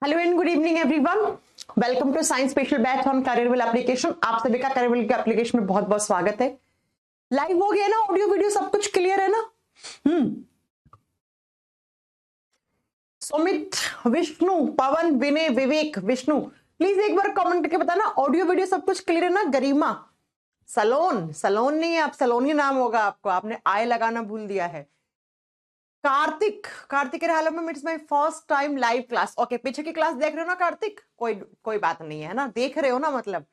Hello and good evening everyone, welcome to science special batch on Careerwill application. आप सभी का करियरविल के application में बहुत बहुत स्वागत है। लाइव हो गया ना, ऑडियो वीडियो सब कुछ क्लियर है ना? सुमित, विष्णु, पवन, विनय, विवेक, विष्णु, प्लीज एक बार कमेंट करके बताना ऑडियो वीडियो सब कुछ क्लियर है ना? गरिमा, सलोन, सलोन नहीं है, आप सलोनी नाम होगा आपको, आपने आय लगाना भूल दिया है। कार्तिक, कार्तिक हाल में it's my first time live class. Okay, पीछे की क्लास देख रहे हो ना कार्तिक? कोई बात नहीं है ना, देख रहे हो ना मतलब।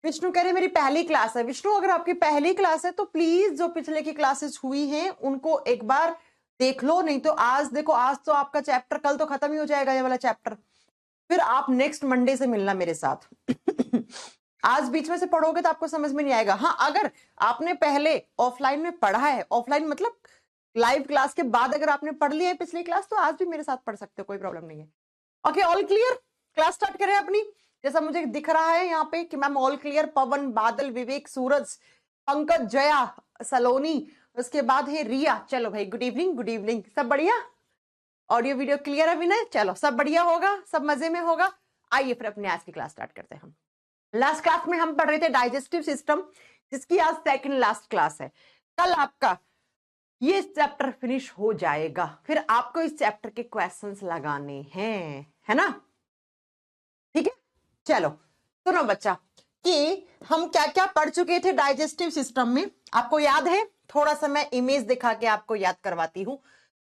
विष्णु कह रहे मेरी पहली क्लास है। विष्णु अगर आपकी पहली क्लास है तो प्लीज जो पिछले की क्लासेस हुई हैं उनको एक बार देख लो, नहीं तो आज देखो, आज तो आपका चैप्टर कल तो खत्म ही हो जाएगा ये वाला चैप्टर, फिर आप नेक्स्ट मंडे से मिलना मेरे साथ। आज बीच में से पढ़ोगे तो आपको समझ में नहीं आएगा। हाँ, अगर आपने पहले ऑफलाइन में पढ़ा है, ऑफलाइन मतलब लाइव क्लास के बाद अगर आपने पढ़ लिया है पिछली क्लास, तो आज भी मेरे साथ पढ़ सकते हो, कोई प्रॉब्लम नहीं है। Okay, all clear? Class start करें अपनी। जैसा मुझे दिख रहा है यहाँ पे कि मैम ऑल क्लियर, पवन, बादल, विवेक, सूरज, पंकज, जया, सलोनी, उसके बाद है रिया। चलो भाई, गुड इवनिंग, गुड इवनिंग, सब बढ़िया? ऑडियो वीडियो क्लियर है विनय? चलो सब बढ़िया होगा, सब मजे में होगा। आइए फिर अपने आज की क्लास स्टार्ट करते हैं। हम लास्ट क्लास में हम पढ़ रहे थे डाइजेस्टिव सिस्टम, जिसकी आज सेकंड लास्ट क्लास है। कल आपका ये चैप्टर फिनिश हो जाएगा, फिर आपको इस चैप्टर के क्वेश्चंस लगाने हैं, है ना? ठीक है, चलो सुनो बच्चा कि हम क्या क्या पढ़ चुके थे डाइजेस्टिव सिस्टम में, आपको याद है? थोड़ा सा मैं इमेज दिखा के आपको याद करवाती हूं।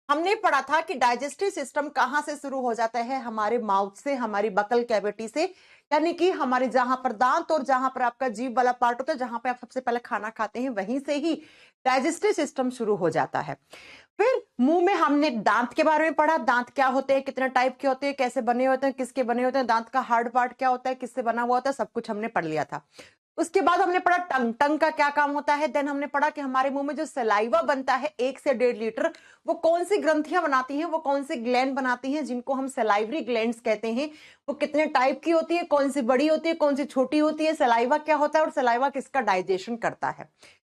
हमने पढ़ा था कि डाइजेस्टिव सिस्टम कहां से शुरू हो जाता है? हमारे माउथ से, हमारी बकल कैविटी से, यानी कि हमारे जहां पर दांत और जहां पर आपका जीभ वाला पार्ट होता है, जहां पे आप सबसे पहले खाना खाते हैं, वहीं से ही डाइजेस्टिव सिस्टम शुरू हो जाता है। फिर मुंह में हमने दांत के बारे में पढ़ा, दांत क्या होते हैं, कितने टाइप के होते हैं, कैसे बने होते हैं, किसके बने होते हैं, दांत का हार्ड पार्ट क्या होता है, किससे बना हुआ होता है, सब कुछ हमने पढ़ लिया था। उसके बाद हमने पढ़ा टंग, टंग का क्या काम होता है। देन हमने पढ़ा कि हमारे मुंह में जो सलाइवा बनता है 1 से 1.5 लीटर, वो कौन सी ग्रंथियां बनाती हैं, वो कौन सी ग्लैंड बनाती हैं, जिनको हम सलाइवरी ग्लैंड्स कहते हैं। वो कितने टाइप की होती है, कौन सी बड़ी होती है, कौन सी छोटी होती है, सलाइवा क्या होता है और सलाइवा किसका डाइजेशन करता है।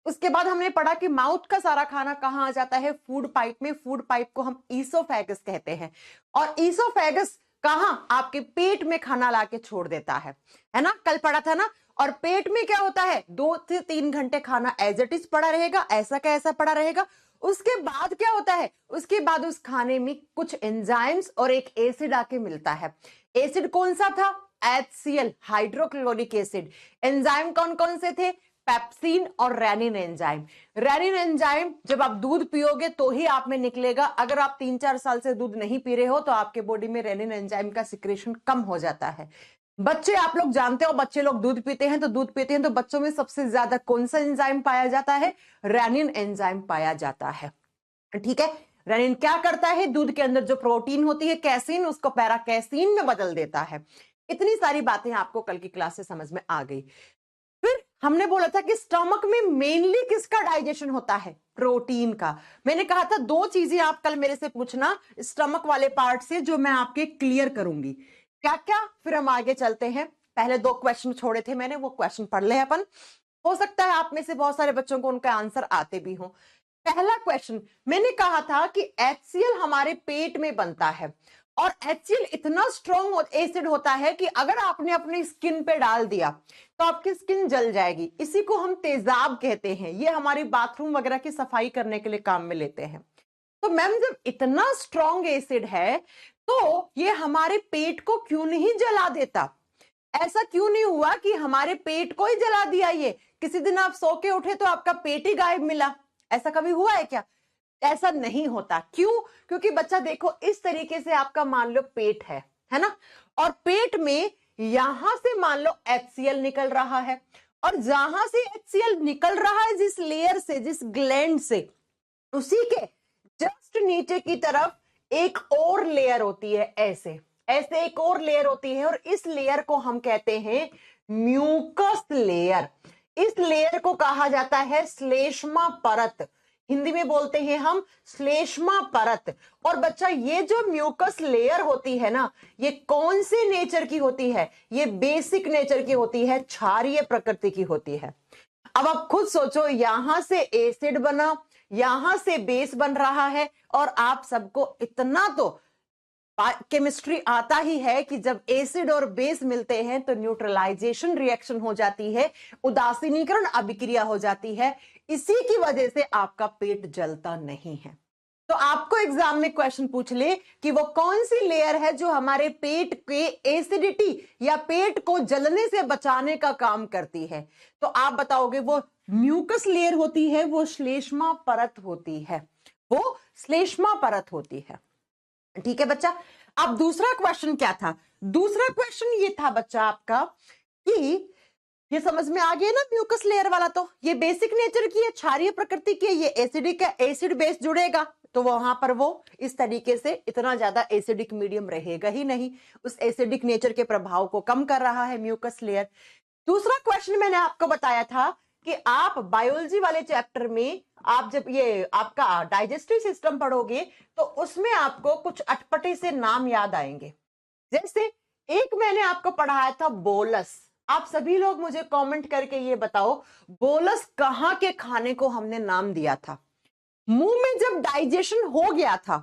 उसके बाद हमने पढ़ा कि माउथ का सारा खाना कहां आ जाता है? फूड पाइप में। फूड पाइप को हम ईसोफेगस कहते हैं, और ईसोफेगस कहां? आपके पेट में खाना लाके छोड़ देता है ना? कल पढ़ा था ना। और पेट में क्या होता है? 2 से 3 घंटे खाना एज इट इज पड़ा रहेगा, ऐसा का ऐसा पड़ा रहेगा। उसके बाद क्या होता है? उसके बाद उस खाने में कुछ एंजाइम्स और एक एसिड आके मिलता है। एसिड कौन सा था? HCl, hydrochloric acid. एंजाइम कौन कौन से थे? पेप्सिन और रेनिन एंजाइम। रेनिन एंजाइम जब आप दूध पियोगे तो ही आप में निकलेगा। अगर आप 3-4 साल से दूध नहीं पी रहे हो तो आपके बॉडी में रेनिन एंजाइम का सिक्रेशन कम हो जाता है। बच्चे, आप लोग जानते हो, बच्चे लोग दूध पीते हैं तो बच्चों में सबसे ज्यादा कौन सा एंजाइम पाया जाता है? रेनिन एंजाइम पाया जाता है। ठीक है, रेनिन क्या करता है? दूध के अंदर जो प्रोटीन होती है कैसीन, उसको पैरा कैसीन में बदल देता है। इतनी सारी बातें आपको कल की क्लास से समझ में आ गई। फिर हमने बोला था कि स्टमक में मेनली किसका डाइजेशन होता है? प्रोटीन का। मैंने कहा था 2 चीजें आप कल मेरे से पूछना स्टमक वाले पार्ट से, जो मैं आपके क्लियर करूंगी। क्या क्या? फिर हम आगे चलते हैं। पहले 2 क्वेश्चन छोड़े थे मैंने, वो क्वेश्चन पढ़ ले अपन। हो सकता है आप में से बहुत सारे बच्चों को उनका आंसर आते भी हो। पहला क्वेश्चन, मैंने कहा था कि HCl हमारे पेट में बनता है, और HCl इतना स्ट्रॉन्ग एसिड होता है कि अगर आपने अपनी स्किन पे डाल दिया तो आपकी स्किन जल जाएगी। इसी को हम तेजाब कहते हैं। ये हमारी बाथरूम वगैरह की सफाई करने के लिए काम में लेते हैं। तो मैम, जब इतना स्ट्रॉन्ग एसिड है तो ये हमारे पेट को क्यों नहीं जला देता? ऐसा क्यों नहीं हुआ कि हमारे पेट को ही जला दिया? ये किसी दिन आप सो के उठे तो आपका पेट ही गायब मिला, ऐसा कभी हुआ है क्या? ऐसा नहीं होता। क्यों? क्योंकि बच्चा देखो, इस तरीके से आपका मान लो पेट है ना, और पेट में यहां से मान लो HCl निकल रहा है, और जहां से HCl निकल रहा है जिस लेयर से, जिस ग्लैंड से, उसी के जस्ट नीचे की तरफ एक और लेयर होती है। ऐसे ऐसे एक और लेयर होती है, और इस लेयर को हम कहते हैं म्यूकस लेयर। इस लेयर को कहा जाता है श्लेष्मा परत। हिंदी में बोलते हैं हम श्लेष्मा परत। और बच्चा, ये जो म्यूकस लेयर होती है ना, ये कौन से नेचर की होती है? ये बेसिक नेचर की होती है, क्षारीय प्रकृति की होती है। अब आप खुद सोचो, यहां से एसिड बना, यहां से बेस बन रहा है, और आप सबको इतना तो केमिस्ट्री आता ही है कि जब एसिड और बेस मिलते हैं तो न्यूट्रलाइजेशन रिएक्शन हो जाती है, उदासीनीकरण अभिक्रिया हो जाती है। इसी की वजह से आपका पेट जलता नहीं है। तो आपको एग्जाम में क्वेश्चन पूछ ले कि वो कौन सी लेयर है जो हमारे पेट के एसिडिटी या पेट को जलने से बचाने का काम करती है, तो आप बताओगे वो म्यूकस लेयर होती है, वो श्लेष्मा परत होती है, वो श्लेष्मा परत होती है। ठीक है बच्चा। अब दूसरा क्वेश्चन क्या था? दूसरा क्वेश्चन ये था बच्चा आपका कि ये समझ में आ गया ना म्यूकस लेयर वाला, तो ये बेसिक नेचर की है, क्षारीय प्रकृति की है, ये एसिडिक है, एसिड बेस जुड़ेगा तो वहां पर वो इस तरीके से इतना ज्यादा एसिडिक मीडियम रहेगा ही नहीं, उस एसिडिक नेचर के प्रभाव को कम कर रहा है म्यूकस लेयर। दूसरा क्वेश्चन मैंने आपको बताया था कि आप बायोलॉजी वाले चैप्टर में आप जब ये आपका डाइजेस्टिव सिस्टम पढ़ोगे तो उसमें आपको कुछ अटपटे से नाम याद आएंगे। जैसे एक मैंने आपको पढ़ाया था बोलस। आप सभी लोग मुझे कमेंट करके ये बताओ बोलस कहां के खाने को हमने नाम दिया था? मुंह में जब डाइजेशन हो गया था,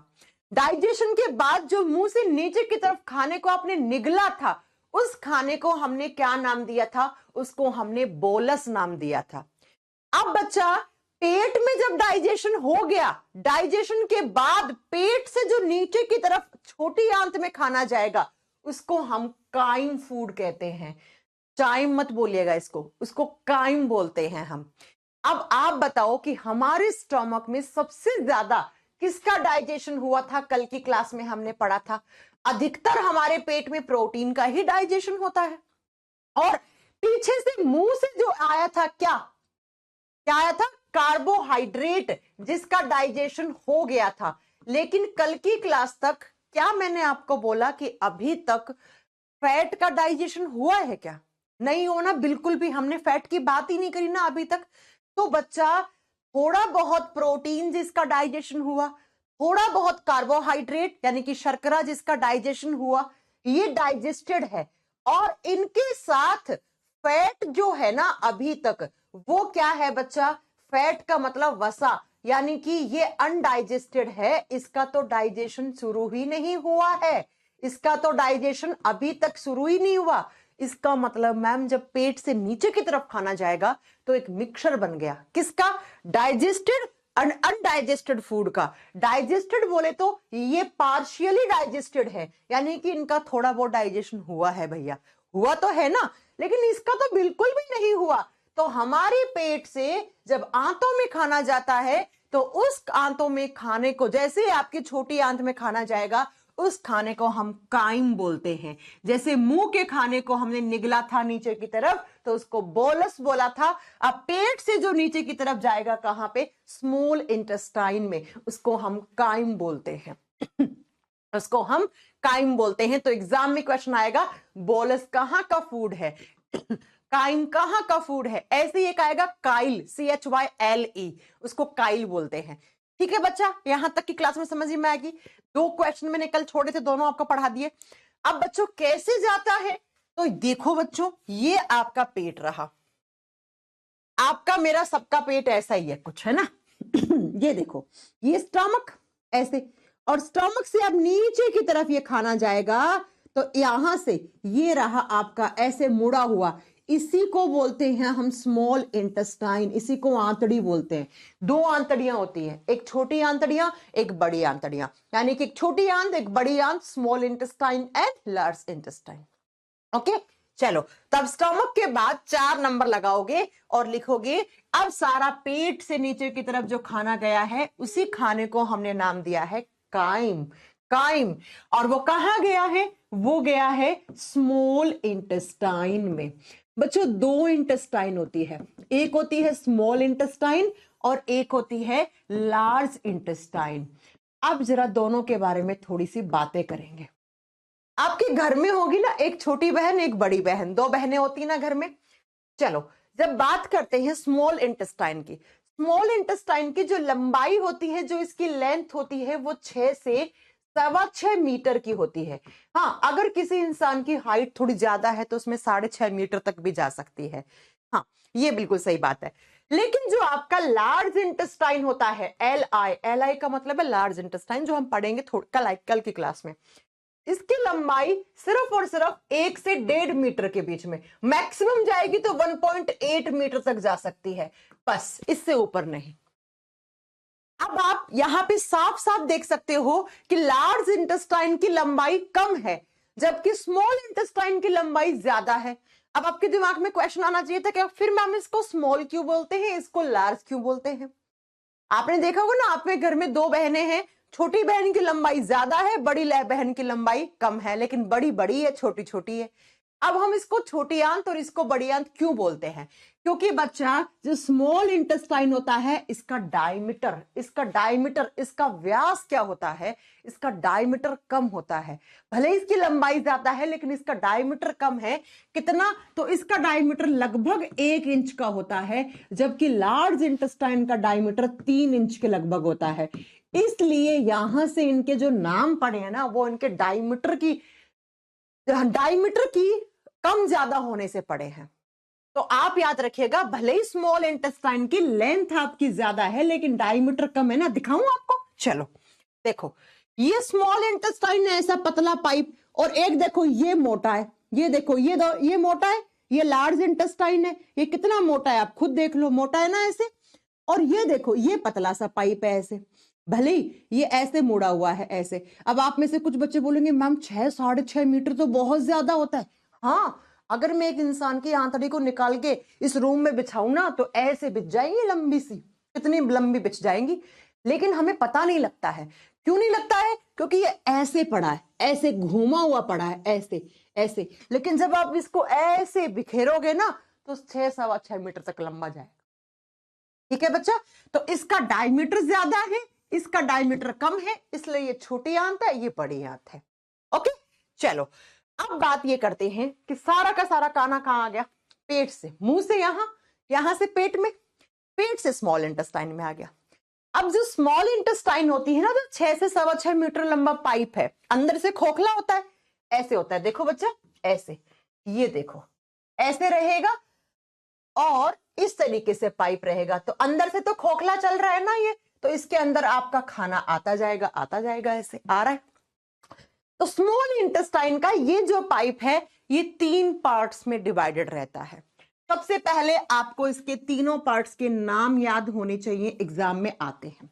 डाइजेशन के बाद जो मुंह से नीचे की तरफ खाने को आपने निगला था, उस खाने को हमने क्या नाम दिया था? उसको हमने बोलस नाम दिया था। अब बच्चा पेट में जब डाइजेशन हो गया, डाइजेशन के बाद पेट से जो नीचे की तरफ छोटी आंत में खाना जाएगा उसको हम काइम फूड कहते हैं। चाइम मत बोलिएगा इसको, उसको काइम बोलते हैं हम। अब आप बताओ कि हमारे स्टमक में सबसे ज्यादा किसका डाइजेशन हुआ था? कल की क्लास में हमने पढ़ा था अधिकतर हमारे पेट में प्रोटीन का ही डाइजेशन होता है, और पीछे से मुंह से जो आया था क्या आया था? कार्बोहाइड्रेट, जिसका डाइजेशन हो गया था। लेकिन कल की क्लास तक क्या मैंने आपको बोला कि अभी तक फैट का डाइजेशन हुआ है क्या? नहीं होना बिल्कुल भी, हमने फैट की बात ही नहीं करी ना अभी तक। तो बच्चा थोड़ा बहुत प्रोटीन जिसका डाइजेशन हुआ, थोड़ा बहुत कार्बोहाइड्रेट यानी कि शर्करा जिसका डाइजेशन हुआ, ये डाइजेस्टेड है। और इनके साथ फैट जो है ना अभी तक, वो क्या है बच्चा? फैट का मतलब वसा, यानी कि ये अनडाइजेस्टेड है, इसका तो डाइजेशन शुरू ही नहीं हुआ है, इसका तो डाइजेशन अभी तक शुरू ही नहीं हुआ। इसका मतलब मैम जब पेट से नीचे की तरफ खाना जाएगा तो एक मिक्सचर बन गया, किसका? डाइजेस्टेड अनडाइजेस्टेड फूड का। डाइजेस्टेड बोले तो ये पार्शियली डाइजेस्टेड है, यानी कि इनका थोड़ा बहुत डाइजेशन हुआ है भैया, हुआ तो है ना, लेकिन इसका तो बिल्कुल भी नहीं हुआ। तो हमारे पेट से जब आंतों में खाना जाता है तो उस आंतों में खाने को, जैसे आपकी छोटी आंत में खाना जाएगा, उस खाने को हम काइम बोलते हैं। जैसे मुंह के खाने को हमने निगला था नीचे की तरफ तो उसको बोलस बोला था। अब पेट से जो नीचे की तरफ जाएगा कहां पे? स्मॉल इंटेस्टाइन में, उसको हम काइम बोलते हैं उसको हम काइम बोलते हैं। तो एग्जाम में क्वेश्चन आएगा बोलस कहां का फूड है काइम कहां का फूड है? ऐसे एक आएगा काइल, CHYLE, उसको काइल बोलते हैं। ठीक है बच्चा, यहां तक की क्लास में समझ में आएगी। 2 क्वेश्चन मैंने कल छोड़े थे, दोनों आपको पढ़ा दिए। अब बच्चों कैसे जाता है? तो देखो बच्चों, ये आपका पेट रहा, आपका मेरा सबका पेट ऐसा ही है कुछ, है ना ये देखो, ये स्टमक ऐसे, और स्टमक से अब नीचे की तरफ ये खाना जाएगा तो यहां से ये रहा आपका ऐसे मुड़ा हुआ, इसी को बोलते हैं हम स्मॉल इंटेस्टाइन, इसी को आंतड़ी बोलते हैं। 2 आंतड़ियां होती हैं, एक छोटी आंतड़ियां, एक बड़ी आंतड़ियां, यानी कि एक छोटी आंत, एक बड़ी आंत, small intestine and large intestine. Okay, चलो, तब स्टमक के बाद 4 नंबर लगाओगे और लिखोगे अब सारा पेट से नीचे की तरफ जो खाना गया है उसी खाने को हमने नाम दिया है काइम। काइम, और वो कहां गया है? वो गया है स्मॉल इंटेस्टाइन में। बच्चों 2 इंटेस्टाइन होती है, एक होती है स्मॉल इंटेस्टाइन और एक होती है लार्ज इंटेस्टाइन। अब जरा दोनों के बारे में थोड़ी सी बातें करेंगे। आपके घर में होगी ना एक छोटी बहन, एक बड़ी बहन, 2 बहनें होती ना घर में। चलो, जब बात करते हैं स्मॉल इंटेस्टाइन की, स्मॉल इंटेस्टाइन की जो लंबाई होती है, जो इसकी लेंथ होती है, वो 6 से 6.25 मीटर की होती है। हाँ, अगर किसी इंसान की हाइट थोड़ी ज्यादा है तो उसमें 6.5 मीटर तक भी जा सकती है। हाँ, ये बिल्कुल सही बात है। लेकिन जो आपका लार्ज इंटेस्टाइन होता है, LI का मतलब है लार्ज इंटेस्टाइन, जो हम पढ़ेंगे कल की क्लास में, इसकी लंबाई सिर्फ और सिर्फ 1 से 1.5 मीटर के बीच में, मैक्सिमम जाएगी तो 1.8 मीटर तक जा सकती है, बस इससे ऊपर नहीं। अब आप यहां पे साफ साफ देख सकते हो कि लार्ज इंटेस्टाइन की लंबाई कम है जबकि स्मॉल इंटेस्टाइन की लंबाई ज्यादा है। अब आपके दिमाग में क्वेश्चन आना चाहिए था कि फिर मैम इसको स्मॉल क्यों बोलते हैं, इसको लार्ज क्यों बोलते हैं। आपने देखा होगा ना, आपके घर में 2 बहनें हैं, छोटी बहन की लंबाई ज्यादा है, बड़ी बहन की लंबाई कम है, लेकिन बड़ी बड़ी है, छोटी छोटी है। अब हम इसको छोटी आंत और इसको बड़ी आंत क्यों बोलते हैं? क्योंकि बच्चा जो स्मॉल इंटेस्टाइन होता है इसका डायमीटर इसका व्यास क्या होता है, इसका डायमीटर कम होता है। भले इसकी लंबाई ज्यादा है लेकिन इसका डायमीटर कम है। कितना? तो इसका डायमीटर लगभग 1 इंच का होता है, जबकि लार्ज इंटेस्टाइन का डायमीटर 3 इंच के लगभग होता है। इसलिए यहां से इनके जो नाम पड़े हैं ना, वो इनके डायमीटर की कम ज्यादा होने से पड़े हैं। तो आप याद रखिएगा, भले ही स्मॉल इंटेस्टाइन की लेंथ आपकी ज्यादा है लेकिन डायमीटर कम है ना। दिखाऊं आपको? चलो देखो, ये स्मॉल इंटेस्टाइन है, ऐसा पतला पाइप, और एक देखो ये मोटा है, ये देखो ये मोटा है, ये लार्ज इंटेस्टाइन है, ये कितना मोटा है आप खुद देख लो, मोटा है ना ऐसे। और ये देखो ये पतला सा पाइप है ऐसे, भले ही ये ऐसे मुड़ा हुआ है ऐसे। अब आप में से कुछ बच्चे बोलेंगे मैम 6-6.5 मीटर तो बहुत ज्यादा होता है। हाँ, अगर मैं एक इंसान की आंतड़ी को निकाल के इस रूम में बिछाऊं ना तो ऐसे बिछ जाएंगी, लंबी सी, कितनी लंबी बिछ जाएंगी, लेकिन हमें पता नहीं लगता है। क्यों नहीं लगता है? क्योंकि ये ऐसे पड़ा है, ऐसे घूमा हुआ पड़ा है, ऐसे ऐसे। लेकिन जब आप इसको ऐसे बिखेरोगे ना तो 6-6.25 मीटर तक लंबा जाएगा। ठीक है बच्चा? तो इसका डायमीटर ज्यादा है, इसका डायमीटर कम है, इसलिए ये छोटी आंत है, ये बड़ी आंत है। ओके, चलो अब बात ये करते हैं कि सारा का सारा खाना कहां आ गया? पेट से, मुंह से यहां से पेट में, पेट से स्मॉल इंटेस्टाइन में आ गया। अब जो स्मॉल इंटेस्टाइन होती है ना, जो 6 से 6.25 मीटर लंबा पाइप है, अंदर से खोखला होता है, ऐसे होता है। देखो बच्चा, ऐसे, ये देखो ऐसे रहेगा और इस तरीके से पाइप रहेगा। तो अंदर से तो खोखला चल रहा है ना ये, तो इसके अंदर आपका खाना आता जाएगा, ऐसे आ रहा है। तो स्मॉल इंटेस्टाइन का ये जो पाइप है ये 3 पार्ट्स में डिवाइडेड रहता है। सबसे पहले आपको इसके तीनों पार्ट्स के नाम याद होने चाहिए, एग्जाम में आते हैं।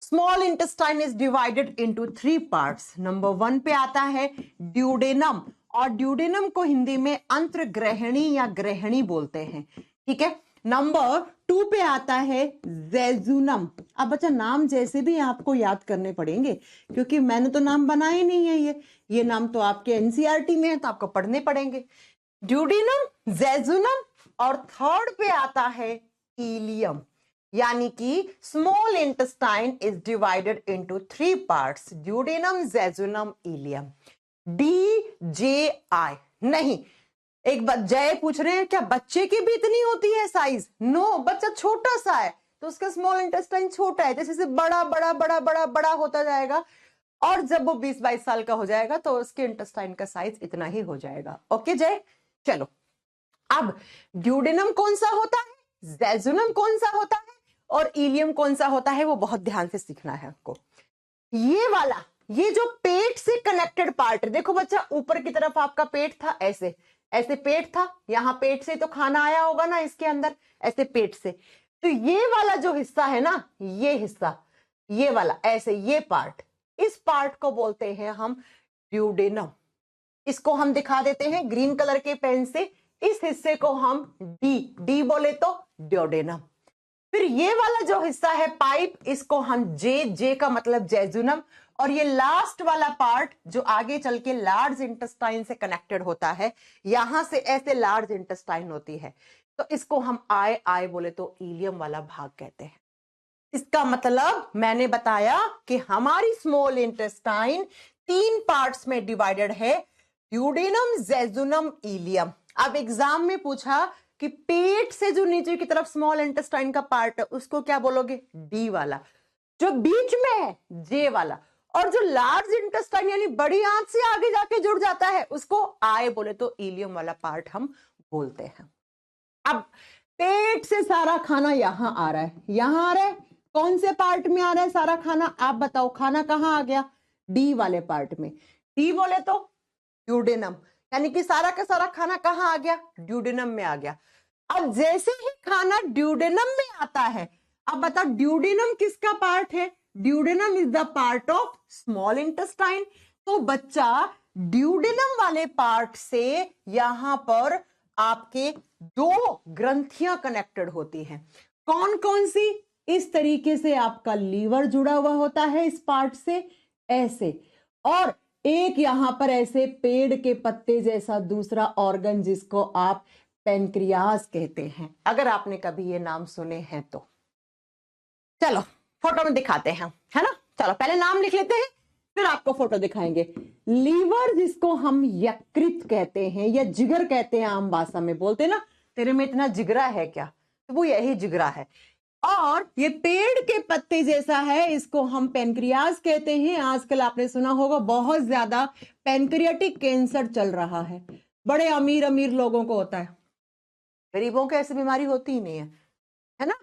Small intestine is divided into 3 parts. Number 1 पे आता है ड्यूडेनम, और ड्यूडेनम को हिंदी में अंतर्ग्रहणी या ग्रहणी बोलते हैं। ठीक है। नंबर 2 पे आता है जेजुनम। अब बच्चा नाम जैसे भी आपको याद करने पड़ेंगे, क्योंकि मैंने तो नाम बनाए नहीं है, ये नाम तो आपके एनसीईआरटी में है, तो आपको पढ़ने पड़ेंगे। ड्यूडेनम, जेजुनम, और 3rd पे आता है इलियम। यानी कि small intestine is divided into 3 parts, duodenum, jejunum, ileum. DJI नहीं, एक बात जय पूछ रहे हैं क्या बच्चे की भी इतनी होती है साइज? नो, बच्चा छोटा सा है तो उसका स्मॉल इंटेस्टाइन छोटा है, जैसे जैसे बड़ा बड़ा बड़ा बड़ा बड़ा होता जाएगा और जब वो 20-22 साल का हो जाएगा तो उसके इंटेस्टाइन का साइज इतना ही हो जाएगा। ओके जय, चलो अब ड्यूडेनम कौन सा होता है, जेजुनम कौन सा होता है और इलियम कौन सा होता है, वो बहुत ध्यान से सीखना है आपको। ये वाला, ये जो पेट से कनेक्टेड पार्ट है, देखो बच्चा ऊपर की तरफ आपका पेट था, ऐसे ऐसे पेट था, यहां पेट से तो खाना आया होगा ना इसके अंदर, ऐसे पेट से। तो ये वाला जो हिस्सा है ना, ये हिस्सा, ये वाला ऐसे, ये पार्ट, इस पार्ट को बोलते हैं हम ड्यूडेनम। इसको हम दिखा देते हैं ग्रीन कलर के पेन से, इस हिस्से को हम डी बोले तो ड्यूडेनम। फिर ये वाला जो हिस्सा है पाइप, इसको हम जे का मतलब जेजुनम, और ये लास्ट वाला पार्ट जो आगे चल के लार्ज इंटेस्टाइन से कनेक्टेड होता है, यहां से ऐसे लार्ज इंटेस्टाइन होती है, तो इसको हम आई बोले तो इलियम वाला भाग कहते हैं। इसका मतलब मैंने बताया कि हमारी स्मॉल इंटेस्टाइन 3 पार्ट्स में डिवाइडेड है, ड्यूडेनम, जेजुनम, इलियम। अब एग्जाम में पूछा कि पेट से जो नीचे की तरफ स्मॉल इंटेस्टाइन का पार्ट है उसको क्या बोलोगे? डी वाला। जो बीच में है जे वाला, और जो लार्ज इंटेस्टाइन यानी बड़ी आंत से आगे जाके जुड़ जाता है उसको आई बोले तो इलियम वाला पार्ट हम बोलते हैं। अब पेट से सारा खाना यहां आ रहा है, यहां आ रहा है, कौन से पार्ट में आ रहा है सारा खाना? आप बताओ, खाना कहां आ गया? डी वाले पार्ट में। डी बोले तो ड्यूडेनम, यानी कि सारा का सारा खाना कहाँ आ गया, ड्यूडेनम में आ गया। अब जैसे ही खाना ड्यूडेनम में आता है, अब बताओ ड्यूडेनम किसका पार्ट है, duodenum is the part of small intestine. तो बच्चा ड्यूडेनम वाले पार्ट से यहां पर आपके दो ग्रंथियां कनेक्टेड होती हैं। कौन कौन सी, इस तरीके से आपका लीवर जुड़ा हुआ होता है इस पार्ट से ऐसे, और एक यहां पर ऐसे पेड़ के पत्ते जैसा दूसरा ऑर्गन जिसको आप पेनक्रियास कहते हैं, अगर आपने कभी ये नाम सुने हैं तो। चलो फोटो में दिखाते हैं, है ना। चलो पहले नाम लिख लेते हैं, फिर आपको फोटो दिखाएंगे। लीवर जिसको हम यकृत कहते हैं या जिगर कहते हैं, आम भाषा में बोलते हैं ना, तेरे में इतना जिगरा है क्या, तो वो यही जिगरा है। और ये पेड़ के पत्ते जैसा है, इसको हम पेनक्रियास कहते हैं। आजकल आपने सुना होगा बहुत ज्यादा पेनक्रियाटिक कैंसर चल रहा है, बड़े अमीर अमीर लोगों को होता है, गरीबों को ऐसी बीमारी होती ही नहीं है ना।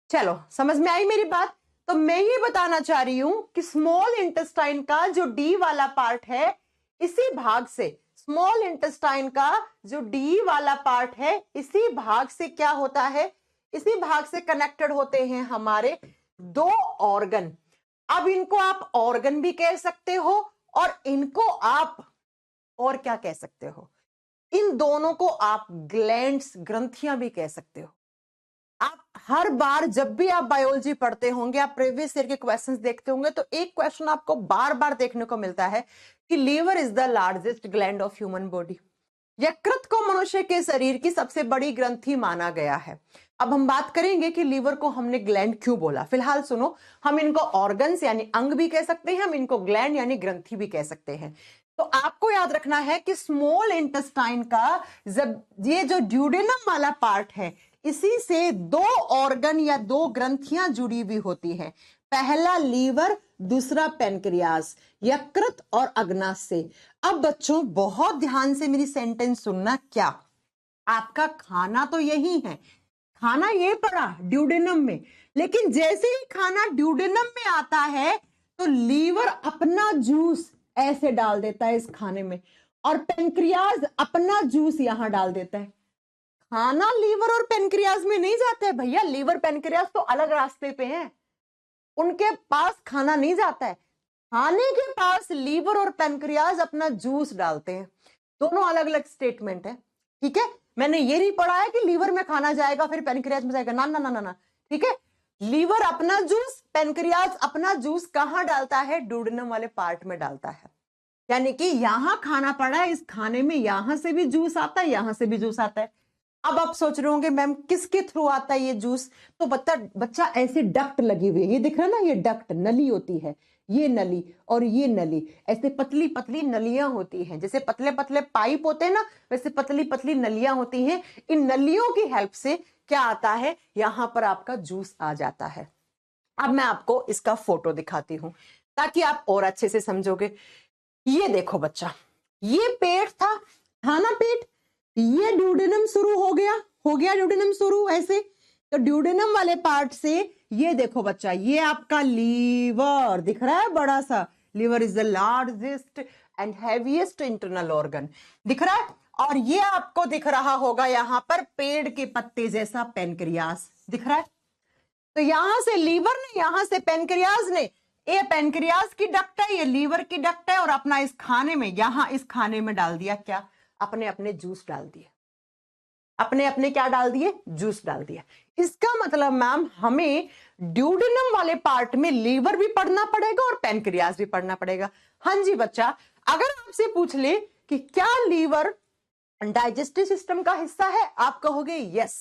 चलो समझ में आई मेरी बात। तो मैं ये बताना चाह रही हूं कि स्मॉल इंटेस्टाइन का जो डी वाला पार्ट है, इसी भाग से, स्मॉल इंटेस्टाइन का जो डी वाला पार्ट है, इसी भाग से क्या होता है, इसी भाग से कनेक्टेड होते हैं हमारे दो ऑर्गन। अब इनको आप ऑर्गन भी कह सकते हो और इनको आप और क्या कह सकते हो, इन दोनों को आप ग्लैंड्स, ग्रंथियां भी कह सकते हो। आप हर बार जब भी आप बायोलॉजी पढ़ते होंगे, आप प्रीवियस ईयर के क्वेश्चंस देखते होंगे, तो एक क्वेश्चन आपको बार बार देखने को मिलता है कि liver is the largest gland of human body. यकृत को मनुष्य के शरीर की सबसे बड़ी ग्रंथि माना गया है। अब हम बात करेंगे कि लीवर को हमने ग्लैंड क्यों बोला। फिलहाल सुनो, हम इनको ऑर्गन्स यानी अंग भी कह सकते हैं, हम इनको ग्लैंड यानी ग्रंथि भी कह सकते हैं। तो आपको याद रखना है कि स्मॉल इंटेस्टाइन का जब ये जो ड्यूडेनम वाला पार्ट है, इसी से दो ऑर्गन या दो ग्रंथियां जुड़ी हुई होती है। पहला लीवर, दूसरा पेनक्रियास, यकृत और अग्नाशय से। अब बच्चों बहुत ध्यान से मेरी सेंटेंस सुनना, क्या आपका खाना तो यही है, खाना ये पड़ा ड्यूडेनम में, लेकिन जैसे ही खाना ड्यूडेनम में आता है तो लीवर अपना जूस ऐसे डाल देता है इस खाने में, और पेनक्रियास अपना जूस यहां डाल देता है। खाना लीवर और पेनक्रियास में नहीं जाता है भैया, लीवर पेनक्रियास तो अलग रास्ते पे हैं, उनके पास खाना नहीं जाता है। खाने के पास लीवर और पेनक्रियास अपना जूस डालते हैं, दोनों अलग अलग स्टेटमेंट है, ठीक है। मैंने ये नहीं पढ़ा है कि लीवर में खाना जाएगा फिर पेनक्रियास में जाएगा, ना ना ना ना ना, ठीक है। लीवर अपना जूस, पेनक्रियास अपना जूस कहां डालता है, ड्यूडेनम वाले पार्ट में डालता है। यानी कि यहां खाना पड़ा है, इस खाने में यहां से भी जूस आता है, यहां से भी जूस आता है। अब आप सोच रहे होंगे मैम किसके थ्रू आता है ये जूस, तो बच्चा ऐसे डक्ट लगी हुई है, ये दिख रहा है ना, ये डक्ट नली होती है, ये नली और ये नली, ऐसे पतली पतली नलियां होती हैं, जैसे पतले पतले पाइप होते हैं ना, वैसे पतली पतली नलियां होती हैं। इन नलियों की हेल्प से क्या आता है, यहां पर आपका जूस आ जाता है। अब मैं आपको इसका फोटो दिखाती हूं ताकि आप और अच्छे से समझोगे। ये देखो बच्चा, ये पेट था ना पेट, ये ड्यूडेनम शुरू हो गया ड्यूडेनम शुरू ऐसे, तो ड्यूडेनम वाले पार्ट से ये देखो बच्चा, ये आपका लीवर दिख रहा है, बड़ा सा liver is the largest and heaviest internal organ, दिख रहा है। और ये आपको दिख रहा होगा यहां पर पेड़ के पत्ते जैसा पेनक्रियास दिख रहा है। तो यहां से लीवर ने, यहां से पेनक्रियास ने, ये पेनक्रियास की डक्ट है, ये लीवर की डक्ट है, और अपना इस खाने में, यहां इस खाने में डाल दिया क्या, अपने अपने जूस डाल दिए, अपने अपने क्या डाल दिए, जूस डाल दिया। इसका मतलब मैम हमें ड्यूडेनम वाले पार्ट में लीवर भी पढ़ना पड़ेगा और पेनक्रियास भी पढ़ना पड़ेगा। हाँ जी बच्चा, अगर आपसे पूछ ले कि क्या लीवर डाइजेस्टिव सिस्टम का हिस्सा है, आप कहोगे यस,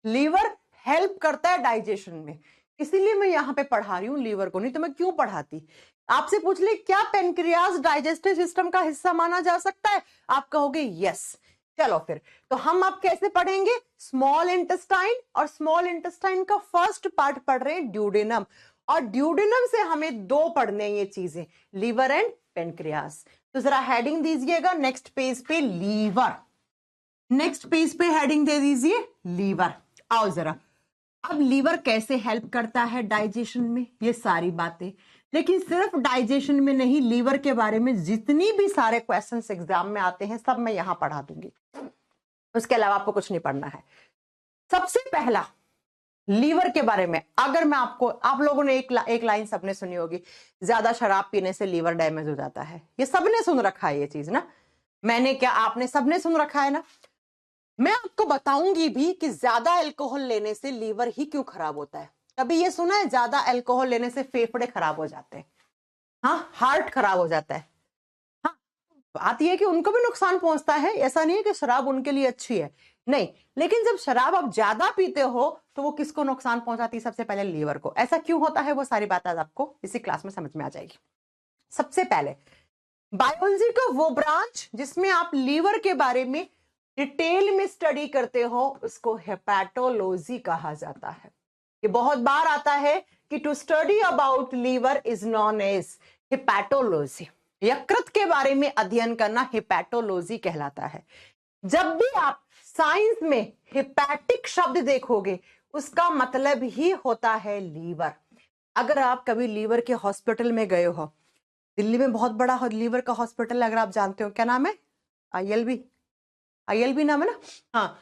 लीवर हेल्प करता है डाइजेशन में, इसीलिए मैं यहां पे पढ़ा रही हूं लीवर को, नहीं तो मैं क्यों पढ़ाती। आपसे पूछ ले क्या पेनक्रियास डाइजेस्टिव सिस्टम का हिस्सा माना जा सकता है, आप कहोगे यस। चलो फिर, तो हम अब कैसे पढ़ेंगे, स्मॉल इंटेस्टाइन, और स्मॉल इंटेस्टाइन का फर्स्ट पार्ट पढ़ रहे हैं ड्यूडेनम, और ड्यूडेनम से हमें दो पढ़ने ये चीजें, लीवर एंड पेनक्रियास। तो जरा हेडिंग दीजिएगा नेक्स्ट पेज पे, लीवर, नेक्स्ट पेज पे हेडिंग दे दीजिए लीवर। आओ जरा, अब लीवर कैसे हेल्प करता है डाइजेशन में, ये सारी बातें। लेकिन सिर्फ डाइजेशन में नहीं, लीवर के बारे में जितनी भी सारे क्वेश्चंस एग्जाम में आते हैं सब मैं यहां पढ़ा दूंगी, उसके अलावा आपको कुछ नहीं पढ़ना है। सबसे पहला लीवर के बारे में अगर मैं आपको, आप लोगों ने एक लाइन सबने सुनी होगी, ज्यादा शराब पीने से लीवर डैमेज हो जाता है। ये सबने सुन रखा है ये चीज ना, मैंने क्या, आपने सबने सुन रखा है ना। मैं आपको बताऊंगी भी कि ज्यादा अल्कोहल लेने से लीवर ही क्यों खराब होता है। कभी ये सुना है ज्यादा अल्कोहल लेने से फेफड़े खराब हो जाते हैं? हाँ, हार्ट खराब हो जाता है। हाँ, बात यह है कि उनको भी नुकसान पहुंचता है, ऐसा नहीं है कि शराब उनके लिए अच्छी है, नहीं, लेकिन जब शराब आप ज्यादा पीते हो तो वो किसको नुकसान पहुंचाती है? सबसे पहले लीवर को। ऐसा क्यों होता है वो सारी बात आज आपको इसी क्लास में समझ में आ जाएगी। सबसे पहले बायोलॉजी का वो ब्रांच जिसमें आप लीवर के बारे में डिटेल में स्टडी करते हो उसको हेपेटोलॉजी कहा जाता है। ये बहुत बार आता है कि to study about liver is known as hepatology. यकृत के बारे में अध्ययन करना हेपेटोलॉजी कहलाता है। जब भी आप साइंस में हेपेटिक शब्द देखोगे उसका मतलब ही होता है लीवर। अगर आप कभी लीवर के हॉस्पिटल में गए हो, दिल्ली में बहुत बड़ा लीवर का हॉस्पिटल अगर आप जानते हो, क्या नाम है? आईएलबी नाम है ना। हाँ,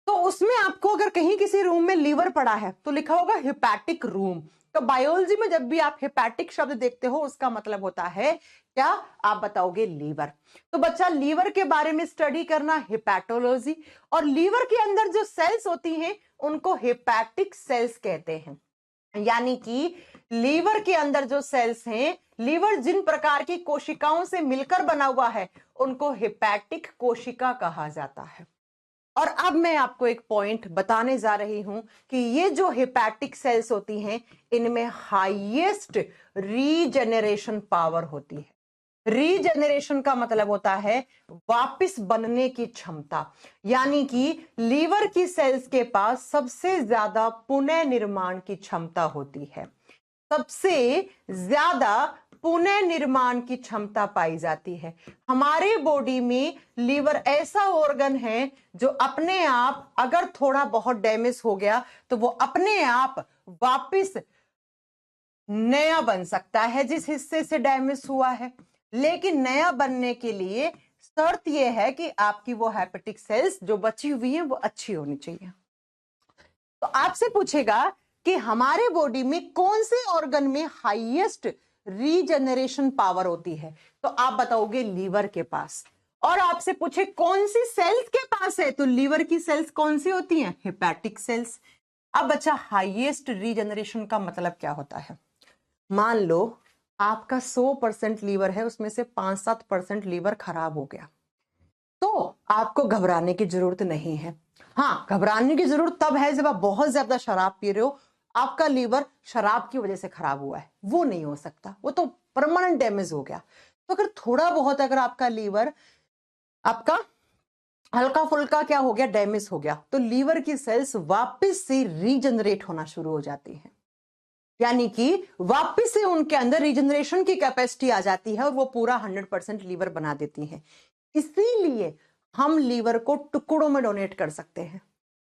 तो उसमें आपको अगर कहीं किसी रूम में लीवर पड़ा है तो लिखा होगा हेपेटिक रूम। तो बायोलॉजी में जब भी आप हेपेटिक शब्द देखते हो उसका मतलब होता है क्या? आप बताओगे लीवर। तो बच्चा लीवर के बारे में स्टडी करना हेपेटोलॉजी, और लीवर के अंदर जो सेल्स होती हैं उनको हेपेटिक सेल्स कहते हैं। यानी कि लीवर के अंदर जो सेल्स हैं, लीवर जिन प्रकार की कोशिकाओं से मिलकर बना हुआ है उनको हेपेटिक कोशिका कहा जाता है। और अब मैं आपको एक पॉइंट बताने जा रही हूं कि ये जो हेपेटिक सेल्स होती हैं इनमें हाईएस्ट रीजेनरेशन पावर होती है। रीजेनरेशन का मतलब होता है वापस बनने की क्षमता, यानी कि लीवर की सेल्स के पास सबसे ज्यादा पुनः निर्माण की क्षमता होती है। सबसे ज्यादा पुनः निर्माण की क्षमता पाई जाती है। हमारे बॉडी में लीवर ऐसा ऑर्गन है जो अपने आप अगर थोड़ा बहुत डैमेज हो गया तो वो अपने आप वापस नया बन सकता है जिस हिस्से से डैमेज हुआ है। लेकिन नया बनने के लिए शर्त यह है कि आपकी वो हेपेटिक सेल्स जो बची हुई हैं वो अच्छी होनी चाहिए। तो आपसे पूछेगा कि हमारे बॉडी में कौन से ऑर्गन में हाईएस्ट रीजनरेशन पावर होती है, तो आप बताओगे लीवर के पास। और आपसे पूछे कौन सी सेल्स के पास है, तो लीवर की सेल्स कौन सी होती हैं? Hepatic sales. अब बच्चा हाईएस्ट रीजनरेशन का मतलब क्या होता है? मान लो आपका 100% लीवर है, उसमें से 5-7% लीवर खराब हो गया, तो आपको घबराने की जरूरत नहीं है। हाँ, घबराने की जरूरत तब है जब आप बहुत ज्यादा शराब पी रहे हो, आपका लीवर शराब की वजह से खराब हुआ है, वो नहीं हो सकता, वो तो परमानेंट डैमेज हो गया। तो अगर थोड़ा बहुत अगर आपका लीवर आपका हल्का फुल्का क्या हो गया, डैमेज हो गया, तो लीवर की सेल्स वापस से रीजनरेट होना शुरू हो जाती है। यानी कि वापस से उनके अंदर रीजनरेशन की कैपेसिटी आ जाती है और वो पूरा 100% लीवर बना देती है। इसीलिए हम लीवर को टुकड़ों में डोनेट कर सकते हैं।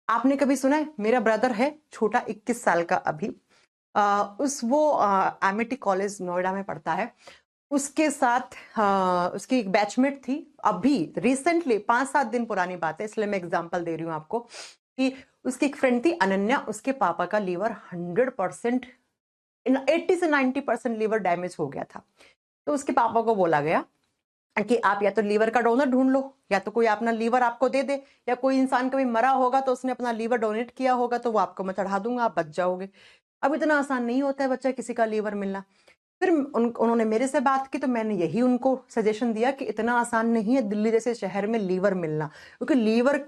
आपने कभी सुना है, मेरा ब्रदर है छोटा 21 साल का अभी, वो एमिटी कॉलेज नोएडा में पढ़ता है, उसके साथ उसकी एक बैचमेट थी, अभी रिसेंटली 5-7 दिन पुरानी बात है इसलिए मैं एग्जांपल दे रही हूं आपको, कि उसकी एक फ्रेंड थी अनन्या, उसके पापा का लीवर 100% 80 से 90% लीवर डैमेज हो गया था। तो उसके पापा को बोला गया कि आप या तो लीवर का डोनर ढूंढ लो, या तो कोई अपना लीवर आपको दे दे, या कोई इंसान कभी मरा होगा तो उसने अपना लीवर डोनेट किया होगा तो वो आपको मैं चढ़ा दूंगा, आप बच जाओगे। अब इतना आसान नहीं होता है बच्चा किसी का लीवर मिलना। फिर उन्होंने मेरे से बात की तो मैंने यही उनको सजेशन दिया कि इतना आसान नहीं है दिल्ली जैसे शहर में लीवर मिलना, क्योंकि लीवर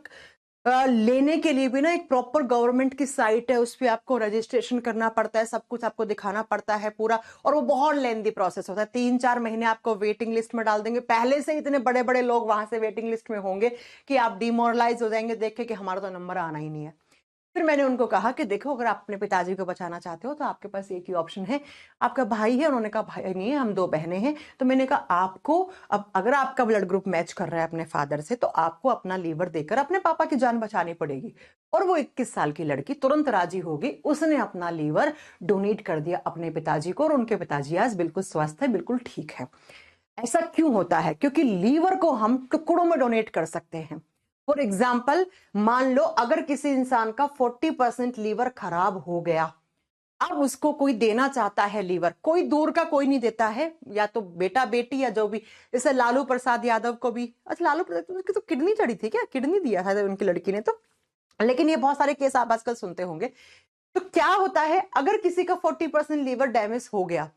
लेने के लिए भी ना एक प्रॉपर गवर्नमेंट की साइट है, उस पर आपको रजिस्ट्रेशन करना पड़ता है, सब कुछ आपको दिखाना पड़ता है पूरा, और वो बहुत लेंदी प्रोसेस होता है। 3-4 महीने आपको वेटिंग लिस्ट में डाल देंगे, पहले से इतने बड़े बड़े लोग वहां से वेटिंग लिस्ट में होंगे कि आप डिमोरलाइज हो जाएंगे देख के कि हमारा तो नंबर आना ही नहीं है। फिर मैंने उनको कहा कि देखो, अगर आप अपने पिताजी को बचाना चाहते हो तो आपके पास एक ही ऑप्शन है, आपका भाई है। उन्होंने कहा भाई नहीं है, हम 2 बहनें हैं। तो मैंने कहा आपको, अब अगर आपका ब्लड ग्रुप मैच कर रहा है अपने फादर से, तो आपको अपना लीवर देकर अपने पापा की जान बचानी पड़ेगी। और वो 21 साल की लड़की तुरंत राजी होगी, उसने अपना लीवर डोनेट कर दिया अपने पिताजी को, और उनके पिताजी आज बिल्कुल स्वस्थ है, बिल्कुल ठीक है। ऐसा क्यों होता है? क्योंकि लीवर को हम टुकड़ों में डोनेट कर सकते हैं। फॉर एग्जाम्पल, मान लो अगर किसी इंसान का 40% लीवर खराब हो गया, अब उसको कोई देना चाहता है लीवर, कोई दूर का कोई नहीं देता है, या तो बेटा बेटी या जो भी, जैसे लालू प्रसाद यादव को भी, अच्छा लालू प्रसाद की तो किडनी चढ़ी थी क्या, किडनी दिया था उनकी लड़की ने तो, लेकिन ये बहुत सारे केस आप आजकल सुनते होंगे। तो क्या होता है, अगर किसी का 40% लीवर डैमेज हो गया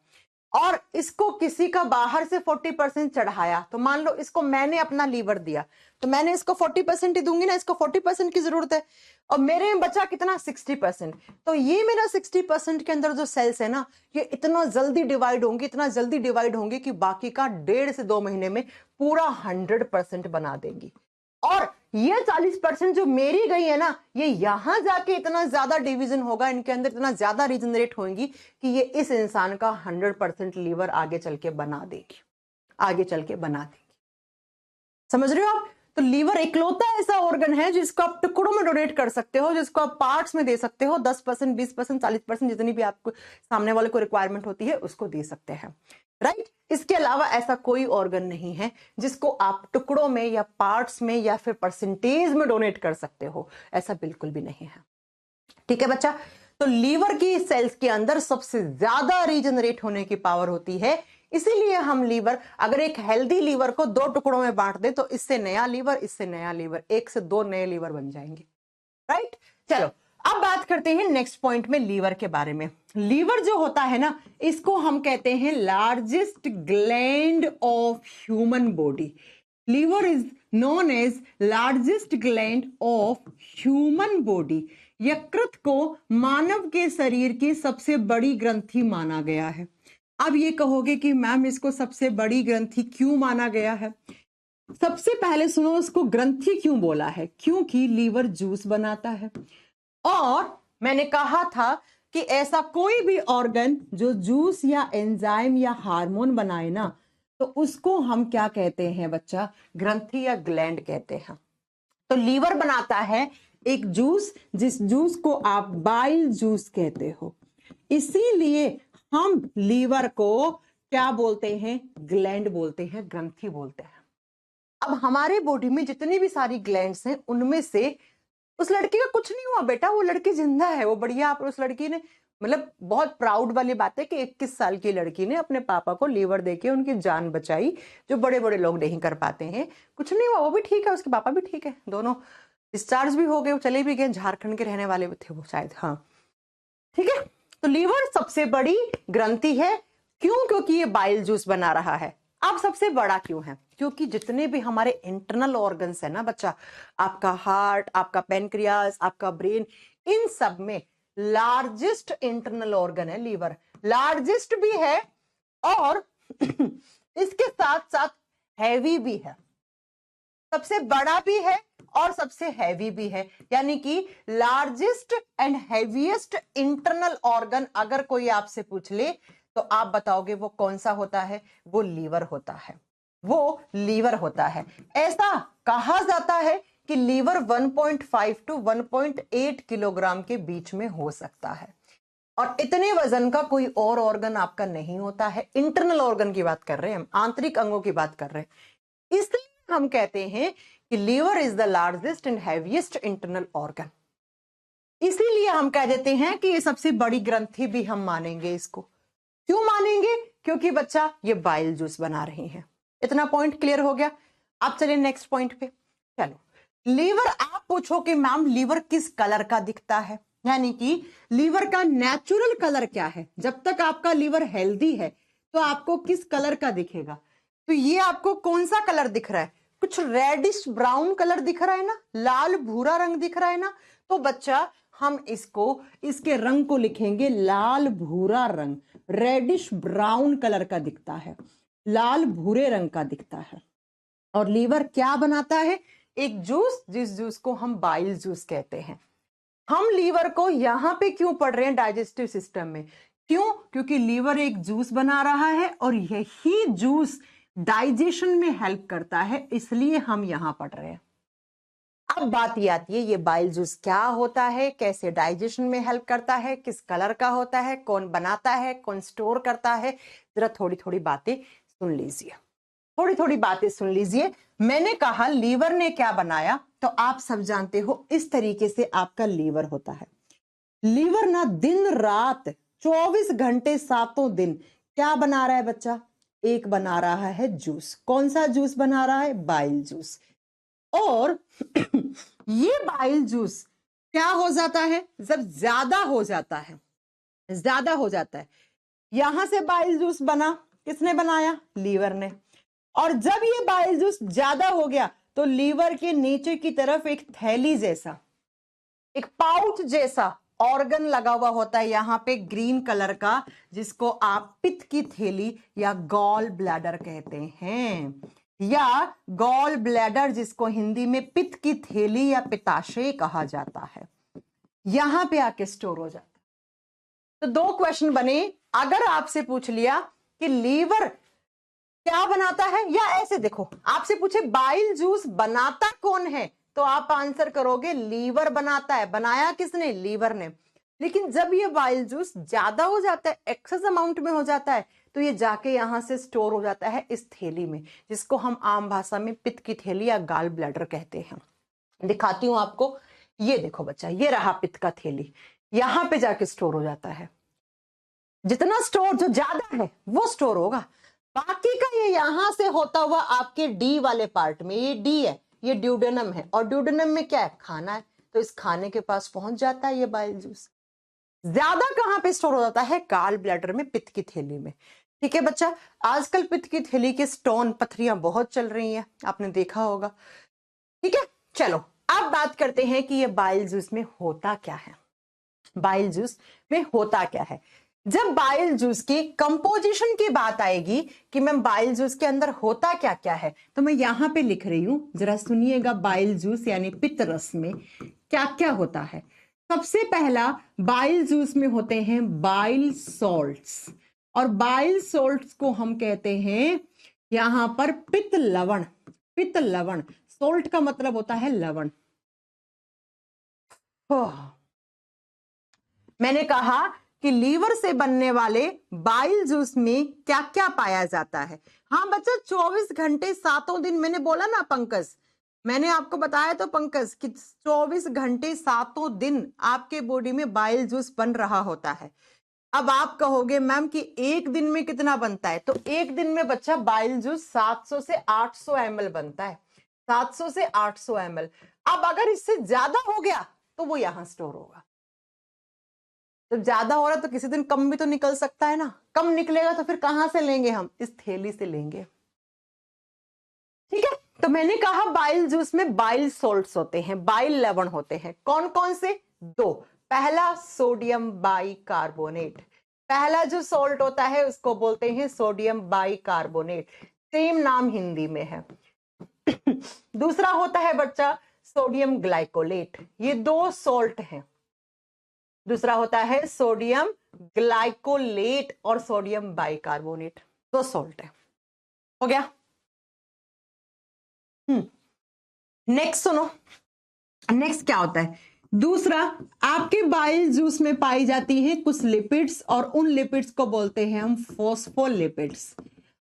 और इसको किसी का बाहर से 40% चढ़ाया, तो मान लो इसको मैंने अपना लीवर दिया, तो मैंने इसको 40% ही दूंगी ना, इसको 40% की जरूरत है, और मेरे में बचा कितना, 60%। तो ये मेरा 60% के अंदर जो सेल्स है ना, ये इतना जल्दी डिवाइड होंगे, इतना जल्दी डिवाइड होंगे कि बाकी का 1.5 से 2 महीने में पूरा 100% बना देंगी। और ये 40% जो मेरी गई है ना, ये यहां जाके इतना ज्यादा डिवीजन होगा, इनके अंदर इतना ज्यादा रीजनरेट होंगी कि ये इस इंसान का 100% लीवर आगे चल के बना देगी, आगे चल के बना देगी। समझ रहे हो आप? तो लीवर इकलौता ऐसा ऑर्गन है जिसको आप टुकड़ों में डोनेट कर सकते हो, जिसको आप पार्ट्स में दे सकते हो, 10%, 20%, 40%, जितनी भी आपको सामने वाले को रिक्वायरमेंट होती है उसको दे सकते हैं, राइट। इसके अलावा ऐसा कोई ऑर्गन नहीं है जिसको आप टुकड़ों में या पार्ट्स में या फिर परसेंटेज में डोनेट कर सकते हो, ऐसा बिल्कुल भी नहीं है। ठीक है बच्चा? तो लीवर की सेल्स के अंदर सबसे ज्यादा रीजनरेट होने की पावर होती है, इसीलिए हम लीवर, अगर एक हेल्दी लीवर को 2 टुकड़ों में बांट दें तो इससे नया लीवर, इससे नया लीवर, 1 से 2 नए लीवर बन जाएंगे, राइट। चलो अब बात करते हैं नेक्स्ट पॉइंट में लीवर के बारे में। लीवर जो होता है ना, इसको हम कहते हैं largest gland of human body. Liver is known as largest gland of human body. यकृत को मानव के शरीर की सबसे बड़ी ग्रंथि माना गया है। अब ये कहोगे कि मैम इसको सबसे बड़ी ग्रंथि क्यों माना गया है? सबसे पहले सुनो, उसको ग्रंथि क्यों बोला है? क्योंकि लीवर जूस बनाता है, और मैंने कहा था कि ऐसा कोई भी ऑर्गन जो जूस या एंजाइम या हार्मोन बनाए ना, तो उसको हम क्या कहते हैं बच्चा? ग्रंथि या ग्लैंड कहते हैं। तो लीवर बनाता है एक जूस, जिस जूस को आप बाइल जूस कहते हो, इसीलिए हम लीवर को क्या बोलते हैं? ग्लैंड बोलते हैं, ग्रंथि बोलते हैं। अब हमारे बॉडी में जितनी भी सारी ग्लैंड्स हैं, उनमें से उस लड़की का कुछ नहीं हुआ बेटा, वो लड़की जिंदा है, वो बढ़िया। आप उस लड़की ने, मतलब बहुत प्राउड वाली बात है कि 21 साल की लड़की ने अपने पापा को लीवर देके उनकी जान बचाई, जो बड़े बड़े लोग नहीं कर पाते हैं। कुछ नहीं हुआ, वो भी ठीक है, उसके पापा भी ठीक है, दोनों डिस्चार्ज भी हो गए, वो चले भी गए, झारखंड के रहने वाले थे वो शायद, हाँ ठीक है। तो लीवर सबसे बड़ी ग्रंथि है, क्यों? क्योंकि ये बाइल जूस बना रहा है। अब सबसे बड़ा क्यों है? क्योंकि जितने भी हमारे इंटरनल ऑर्गन्स है ना बच्चा, आपका हार्ट, आपका पेनक्रियास, आपका ब्रेन, इन सब में लार्जेस्ट इंटरनल ऑर्गन है लीवर। लार्जेस्ट भी है और इसके साथ साथ हैवी भी है, सबसे बड़ा भी है और सबसे हैवी भी है। यानी कि largest and heaviest internal organ अगर कोई आपसे पूछ ले तो आप बताओगे वो कौन सा होता है? वो लीवर होता है, वो लीवर होता है। ऐसा कहा जाता है कि लीवर 1.5 टू 1.8 किलोग्राम के बीच में हो सकता है, और इतने वजन का कोई और ऑर्गन आपका नहीं होता है। इंटरनल ऑर्गन की बात कर रहे हैं हम, आंतरिक अंगों की बात कर रहे हैं। इसलिए हम कहते हैं कि liver is the largest and heaviest internal organ. इसीलिए हम कह देते हैं कि ये सबसे बड़ी ग्रंथि भी हम मानेंगे इसको। क्यों मानेंगे? क्योंकि बच्चा ये बाइल जूस बना रही है। इतना पॉइंट क्लियर हो गया। अब चलिए नेक्स्ट पॉइंट पे। चलो, लीवर, आप पूछो कि मैम लीवर किस कलर का दिखता है, यानी कि लीवर का नेचुरल कलर क्या है? जब तक आपका लीवर हेल्दी है तो आपको किस कलर का दिखेगा? तो ये आपको कौन सा कलर दिख रहा है? कुछ रेडिश ब्राउन कलर दिख रहा है ना, लाल भूरा रंग दिख रहा है ना। तो बच्चा हम इसको, इसके रंग को लिखेंगे लाल भूरा रंग, रेडिश ब्राउन कलर का दिखता है, लाल भूरे रंग का दिखता है। और लीवर क्या बनाता है? एक जूस, जिस जूस को हम बाइल जूस कहते हैं। हम लीवर को यहां पे क्यों पढ़ रहे हैं डाइजेस्टिव सिस्टम में? क्यों? क्योंकि लीवर एक जूस बना रहा है और यही जूस डाइजेशन में हेल्प करता है, इसलिए हम यहां पढ़ रहे हैं। अब बात ये आती है, ये बाइल जूस क्या होता है, कैसे डाइजेशन में हेल्प करता है, किस कलर का होता है, कौन बनाता है, कौन स्टोर करता है, जरा थोड़ी थोड़ी बातें सुन लीजिए, थोड़ी थोड़ी बातें सुन लीजिए। मैंने कहा लीवर ने क्या बनाया, तो आप सब जानते हो इस तरीके से आपका लीवर होता है। लीवर ना दिन रात 24 घंटे 7 दिन क्या बना रहा है बच्चा? एक बना रहा है जूस। कौन सा जूस बना रहा है? Bile juice. और ये बाइल जूस क्या हो जाता है जब ज्यादा हो जाता है? ज्यादा हो जाता है, यहां से बाइल जूस बना, किसने बनाया? लीवर ने। और जब ये बाइल जूस ज्यादा हो गया तो लीवर के नीचे की तरफ एक थैली जैसा, एक पाउच जैसा ऑर्गन लगा हुआ होता है यहां पे ग्रीन कलर का, जिसको आप पित्त की थैली या गॉल ब्लैडर कहते हैं, या गॉल ब्लैडर जिसको हिंदी में पित्त की थैली या पित्ताशय कहा जाता है, यहां पे आके स्टोर हो जाता है। तो दो क्वेश्चन बने। अगर आपसे पूछ लिया कि लीवर क्या बनाता है, या ऐसे देखो आपसे पूछे बाइल जूस बनाता कौन है, तो आप आंसर करोगे लीवर बनाता है। बनाया किसने? लीवर ने। लेकिन जब ये बाइल जूस ज्यादा हो जाता है, एक्सेस अमाउंट में हो जाता है, तो ये जाके यहां से स्टोर हो जाता है इस थैली में, जिसको हम आम भाषा में पित्त की थैली या गॉल ब्लैडर कहते हैं। दिखाती हूं आपको, ये देखो बच्चा, ये रहा पित्त का थैली, यहां पे जाके स्टोर हो जाता है। जितना स्टोर जो ज्यादा है वो स्टोर होगा, बाकी का ये यहां से होता हुआ आपके डी वाले पार्ट में, ये डी है, ये ड्यूडेनम है, और ड्यूडेनम में क्या है? खाना है। तो इस खाने के पास पहुंच जाता है ये बाइल जूस। ज्यादा कहां पे स्टोर हो जाता है? गॉल ब्लैडर में, पित्त की थैली में। ठीक है बच्चा, आजकल पित्त की थैली के स्टोन पथरियां बहुत चल रही हैं, आपने देखा होगा। ठीक है, चलो अब बात करते हैं कि ये बाइल जूस में होता क्या है। बाइल जूस में होता क्या है? जब बाइल जूस की कंपोजिशन की बात आएगी कि मैम बाइल जूस के अंदर होता क्या क्या है, तो मैं यहां पे लिख रही हूं, जरा सुनिएगा। बाइल जूस यानी पित्त रस में क्या क्या होता है? सबसे पहला, बाइल जूस में होते हैं बाइल सॉल्ट्स, और बाइल सॉल्ट्स को हम कहते हैं यहां पर पित्त लवण। पित्त लवण, सोल्ट का मतलब होता है लवण। मैंने कहा कि लीवर से बनने वाले बाइल जूस में क्या क्या पाया जाता है। हाँ बच्चा, 24 घंटे 7 दिन, मैंने बोला ना पंकज, मैंने आपको बताया तो पंकज कि 24 घंटे 7 दिन आपके बॉडी में बाइल जूस बन रहा होता है। अब आप कहोगे मैम कि एक दिन में कितना बनता है, तो एक दिन में बच्चा बाइल जूस 700 से 800 ml बनता है, 700 से 800 ml। अब अगर इससे ज्यादा हो गया तो वो यहां स्टोर होगा। जब ज्यादा हो रहा है तो किसी दिन कम भी तो निकल सकता है ना, कम निकलेगा तो फिर कहां से लेंगे? हम इस थैली से लेंगे। ठीक है, तो मैंने कहा बाइल जूस में बाइल सॉल्ट्स होते हैं, बाइल लवण होते हैं। कौन कौन से? दो। पहला सोडियम बाइकार्बोनेट, पहला जो सॉल्ट होता है उसको बोलते हैं सोडियम बाइकार्बोनेट, सेम नाम हिंदी में है। दूसरा होता है बच्चा सोडियम ग्लाइकोलेट, ये दो सॉल्ट हैं। दूसरा होता है सोडियम ग्लाइकोलेट और सोडियम बाइकार्बोनेट, दो सॉल्ट है। हो गया? नेक्स्ट सुनो, नेक्स्ट क्या होता है? दूसरा, आपके बाइल जूस में पाई जाती है कुछ लिपिड्स, और उन लिपिड्स को बोलते हैं हम फॉस्फोलिपिड्स।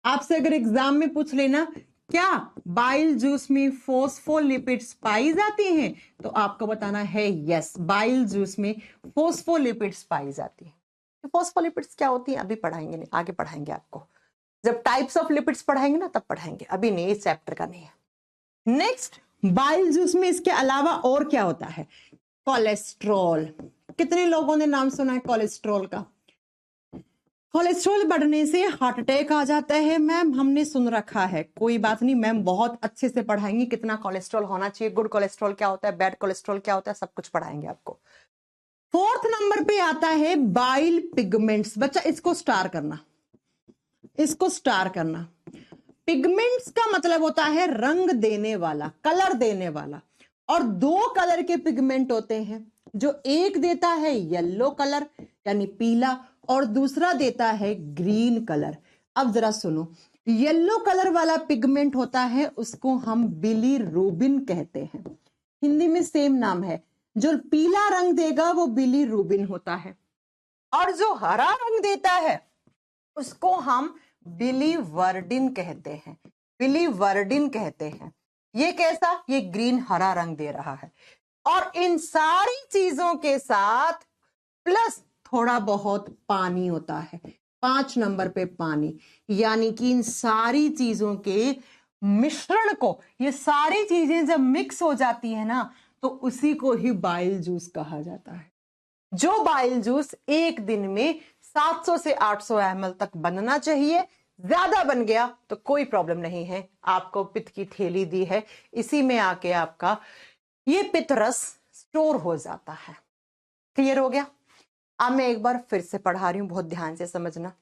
आपसे अगर एग्जाम में पूछ लेना क्या बाइल जूस में फॉस्फोलिपिड्स पाई जाती हैं, तो आपको बताना है यस, बाइल जूस में फॉस्फोलिपिड्स पाई जाती है। तो फॉस्फोलिपिड्स क्या होती है अभी पढ़ाएंगे, नहीं आगे पढ़ाएंगे आपको, जब टाइप्स ऑफ लिपिड्स पढ़ाएंगे ना तब पढ़ाएंगे, अभी नहीं, इस चैप्टर का नहीं है। नेक्स्ट, बाइल जूस में इसके अलावा और क्या होता है? कोलेस्ट्रॉल। कितने लोगों ने नाम सुना है कोलेस्ट्रॉल का? कोलेस्ट्रॉल बढ़ने से हार्ट अटैक आ जाता है मैम, हमने सुन रखा है, कोई बात नहीं, मैम बहुत अच्छे से पढ़ाएंगे कितना कोलेस्ट्रॉल होना चाहिए, गुड कोलेस्ट्रॉल क्या होता है, बैड कोलेस्ट्रॉल क्या होता है, सब कुछ पढ़ाएंगे आपको। फोर्थ नंबर पे आता है बाइल पिगमेंट्स। बच्चा इसको स्टार करना, इसको स्टार करना। पिगमेंट्स का मतलब होता है रंग देने वाला, कलर देने वाला, और दो कलर के पिगमेंट होते हैं, जो एक देता है येलो कलर यानी पीला और दूसरा देता है ग्रीन कलर। अब जरा सुनो, येलो कलर वाला पिगमेंट होता है उसको हम बिलीरुबिन कहते हैं, हिंदी में सेम नाम है। जो पीला रंग देगा वो बिलीरुबिन होता है, और जो हरा रंग देता है उसको हम बिलीवर्डिन कहते हैं, बिलीवर्डिन कहते हैं। ये कैसा? ये ग्रीन हरा रंग दे रहा है। और इन सारी चीजों के साथ प्लस थोड़ा बहुत पानी होता है, 5 नंबर पे पानी, यानी कि इन सारी चीजों के मिश्रण को, ये सारी चीजें जब मिक्स हो जाती है ना तो उसी को ही बाइल जूस कहा जाता है। जो बाइल जूस एक दिन में 700 से 800 ml तक बनना चाहिए, ज्यादा बन गया तो कोई प्रॉब्लम नहीं है, आपको पित्त की थैली दी है, इसी में आके आपका ये पित्त रस स्टोर हो जाता है। क्लियर हो गया? अब मैं एक बार फिर से पढ़ा रही हूं, बहुत ध्यान से समझना।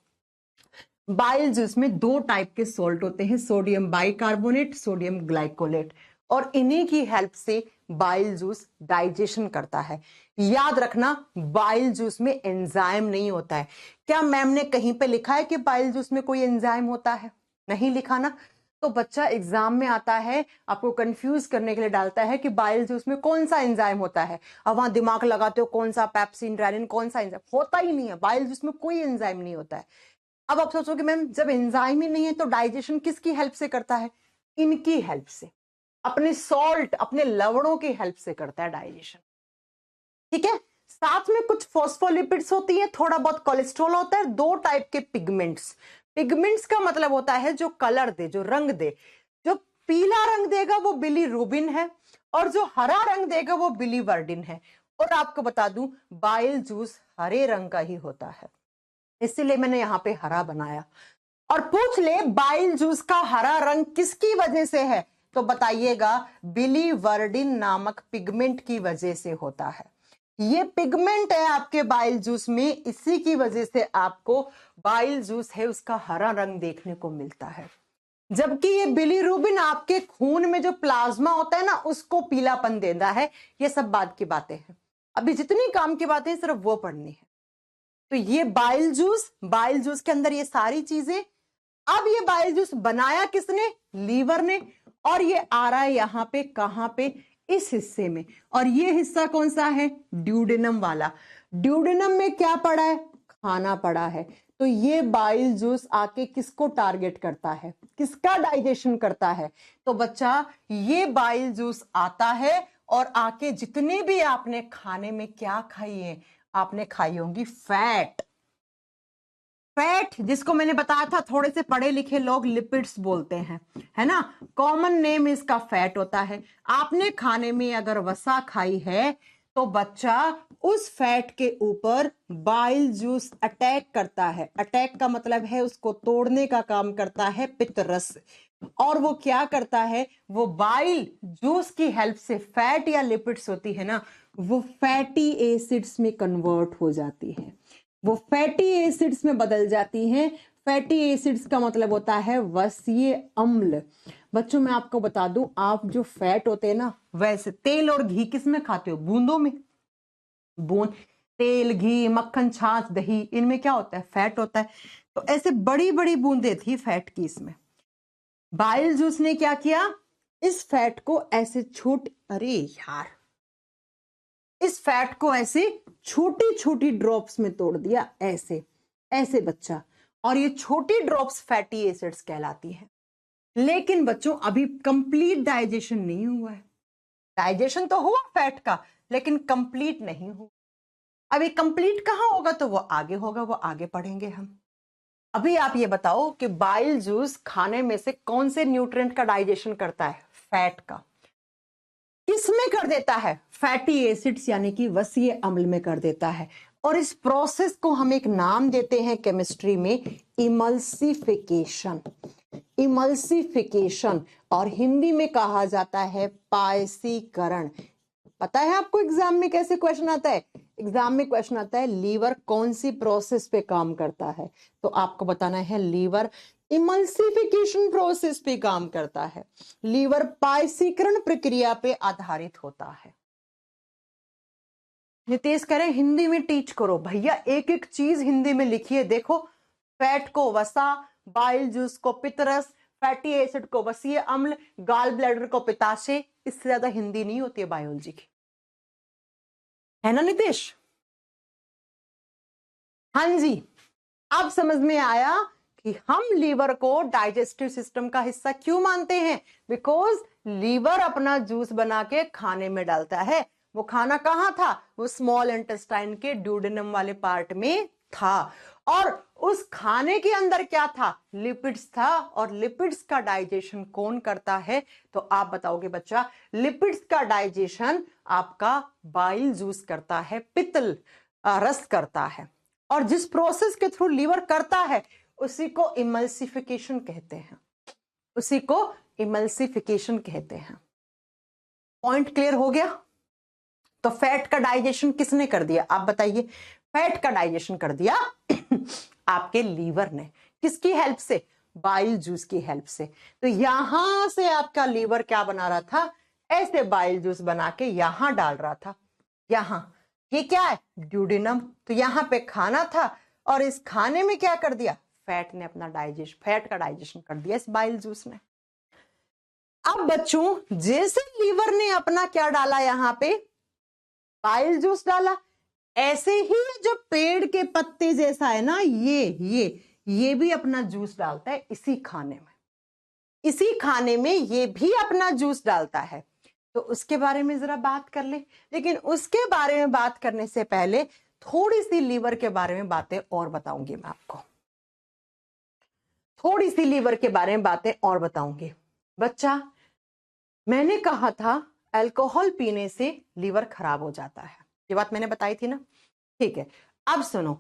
बाइल जूस में 2 टाइप के सॉल्ट होते हैं, सोडियम बाइकार्बोनेट, सोडियम ग्लाइकोलेट, और इन्हीं की हेल्प से बाइल जूस डाइजेशन करता है। याद रखना, बाइल जूस में एंजाइम नहीं होता है। क्या मैम ने कहीं पे लिखा है कि बाइल जूस में कोई एंजाइम होता है? नहीं लिखा ना। तो बच्चा एग्जाम में आता है, आपको कंफ्यूज करने के लिए डालता है कि बाइल जूस में कौन सा एंजाइम होता है। अब वहां दिमाग लगाते हो कौन सा पेप्सिन, रेनिन, कौन सा एंजाइम, होता ही नहीं है। बाइल जूस में कोई एंजाइम नहीं होता है। अब आप सोचोगे मैम जब एंजाइम ही नहीं है तो डाइजेशन किसकी हेल्प से करता है? इनकी हेल्प से, अपने सॉल्ट, अपने लवणों की हेल्प से करता है डाइजेशन। ठीक है? साथ में कुछ फॉस्फोलिपिड्स होती है, थोड़ा बहुत कोलेस्ट्रॉल होता है, 2 टाइप के पिगमेंट्स। पिगमेंट्स का मतलब होता है जो कलर दे, जो रंग दे। जो पीला रंग देगा वो बिलीरुबिन है, और जो हरा रंग देगा वो बिलीवर्डिन है। और आपको बता दूं, बाइल जूस हरे रंग का ही होता है, इसीलिए मैंने यहां पे हरा बनाया। और पूछ ले बाइल जूस का हरा रंग किसकी वजह से है, तो बताइएगा बिलीवर्डिन नामक पिगमेंट की वजह से होता है। ये पिगमेंट है आपके बाइल जूस में, इसी की वजह से आपको बाइल जूस है उसका हरा रंग देखने को मिलता है। जबकि ये बिलीरुबिन आपके खून में जो प्लाज्मा होता है ना उसको पीलापन देता है। ये सब बात की बातें हैं, अभी जितनी काम की बातें सिर्फ वो पढ़नी है। तो ये बाइल जूस के अंदर ये सारी चीजें। अब ये बाइल जूस बनाया किसने? लीवर ने। और ये आ रहा है यहां पे, कहां पे? इस हिस्से में। और ये हिस्सा कौन सा है? ड्यूडेनम वाला। ड्यूडेनम में क्या पड़ा है? खाना पड़ा है। तो ये बाइल जूस आके किसको टारगेट करता है, किसका डाइजेशन करता है? तो बच्चा ये बाइल जूस आता है और आके जितने भी आपने खाने में क्या खाई है, आपने खाई होंगी फैट। फैट जिसको मैंने बताया था, थोड़े से पढ़े लिखे लोग लिपिड्स बोलते हैं, है ना। कॉमन नेम इसका फैट होता है। आपने खाने में अगर वसा खाई है तो बच्चा उस फैट के ऊपर बाइल जूस अटैक करता है। अटैक का मतलब है उसको तोड़ने का काम करता है पित्त रस। और वो क्या करता है, वो बाइल जूस की हेल्प से फैट या लिपिड्स होती है ना, वो फैटी एसिड्स में कन्वर्ट हो जाती है, वो फैटी एसिड्स में बदल जाती हैं। फैटी एसिड्स का मतलब होता है वसीय अम्ल। बच्चों मैं आपको बता दूं, आप जो फैट होते हैं ना, वैसे तेल और घी किस में खाते हो? बूंदों में। बूंद, तेल, घी, मक्खन, छाछ, दही, इनमें क्या होता है? फैट होता है। तो ऐसे बड़ी बड़ी बूंदें थी फैट की इसमें। बाइल जूस ने क्या किया, इस फैट को ऐसे अरे यार, इस फैट को ऐसे छोटी छोटी ड्रॉप्स में तोड़ दिया, ऐसे ऐसे बच्चा। और ये छोटी ड्रॉप्स फैटी एसिड्स कहलाती है। लेकिन बच्चों अभी कंप्लीट डाइजेशन नहीं हुआ है। डाइजेशन तो हुआ फैट का, लेकिन कंप्लीट नहीं हुआ। अभी कंप्लीट कहां होगा, तो वो आगे होगा, वो आगे पढ़ेंगे हम। अभी आप ये बताओ कि बाइल जूस खाने में से कौन से न्यूट्रिएंट का डाइजेशन करता है? फैट का। किसमें कर देता है? फैटी एसिड्स यानी कि वसीय अम्ल में कर देता है। और इस प्रोसेस को हम एक नाम देते हैं केमिस्ट्री में, इमल्सिफिकेशन। इमल्सिफिकेशन, और हिंदी में कहा जाता है पायसीकरण। पता है आपको एग्जाम में कैसे क्वेश्चन आता है? एग्जाम में क्वेश्चन आता है लीवर कौन सी प्रोसेस पे काम करता है, तो आपको बताना है लीवर इमल्सिफिकेशन प्रोसेस पे काम करता है। लीवर पायसीकरण प्रक्रिया पे आधारित होता है। नितेश कह रहे हैं हिंदी में टीच करो। भैया एक एक चीज हिंदी में लिखिए। देखो, फैट को वसा, बाइल जूस को पित्तरस, फैटी एसिड को वसीय अम्ल, गाल ब्लैडर को पित्ताशय। इससे ज्यादा हिंदी नहीं होती है बायोलॉजी की, है ना नितेश? हाँ जी, अब समझ में आया कि हम लीवर को डाइजेस्टिव सिस्टम का हिस्सा क्यों मानते हैं। बिकॉज लीवर अपना जूस बना के खाने में डालता है। वो खाना कहाँ था? वो स्मॉल इंटेस्टाइन के ड्यूडेनम वाले पार्ट में था। और उस खाने के अंदर क्या था? लिपिड्स था। और लिपिड्स का डाइजेशन कौन करता है? तो आप बताओगे बच्चा। लिपिड्स का डाइजेशन आपका बाइल जूस करता है, पित्त रस करता है। और जिस प्रोसेस के थ्रू लीवर करता है उसी को इमल्सिफिकेशन कहते हैं। उसी को इमल्सिफिकेशन कहते हैं। पॉइंट क्लियर हो गया? तो फैट का डाइजेशन किसने कर दिया आप बताइए? फैट का डाइजेशन कर दिया आपके लीवर ने। किसकी हेल्प से? बाइल जूस की हेल्प से। तो यहां से आपका लीवर क्या बना रहा था? ऐसे बाइल जूस बना के यहां डाल रहा था। यहां ये क्या है? ड्यूडेनम। तो यहां पे खाना था और इस खाने में क्या कर दिया? फैट ने अपना फैट का डाइजेशन कर दिया इस बाइल जूस ने। अब बच्चों, जैसे लीवर ने अपना क्या डाला यहां पे? बाइल जूस डाला। ऐसे ही जो पेड़ के पत्ते जैसा है ना, ये भी अपना जूस डालता है इसी खाने में। इसी खाने में ये भी अपना जूस डालता है। तो उसके बारे में जरा बात कर ले। लेकिन उसके बारे में बात करने से पहले थोड़ी सी लीवर के बारे में बातें और बताऊंगी मैं आपको। थोड़ी सी लीवर के बारे में बातें और बताऊंगी। बच्चा, मैंने कहा था अल्कोहल पीने से लीवर खराब हो जाता है। ये बात मैंने बताई थी ना? ठीक है, अब सुनो।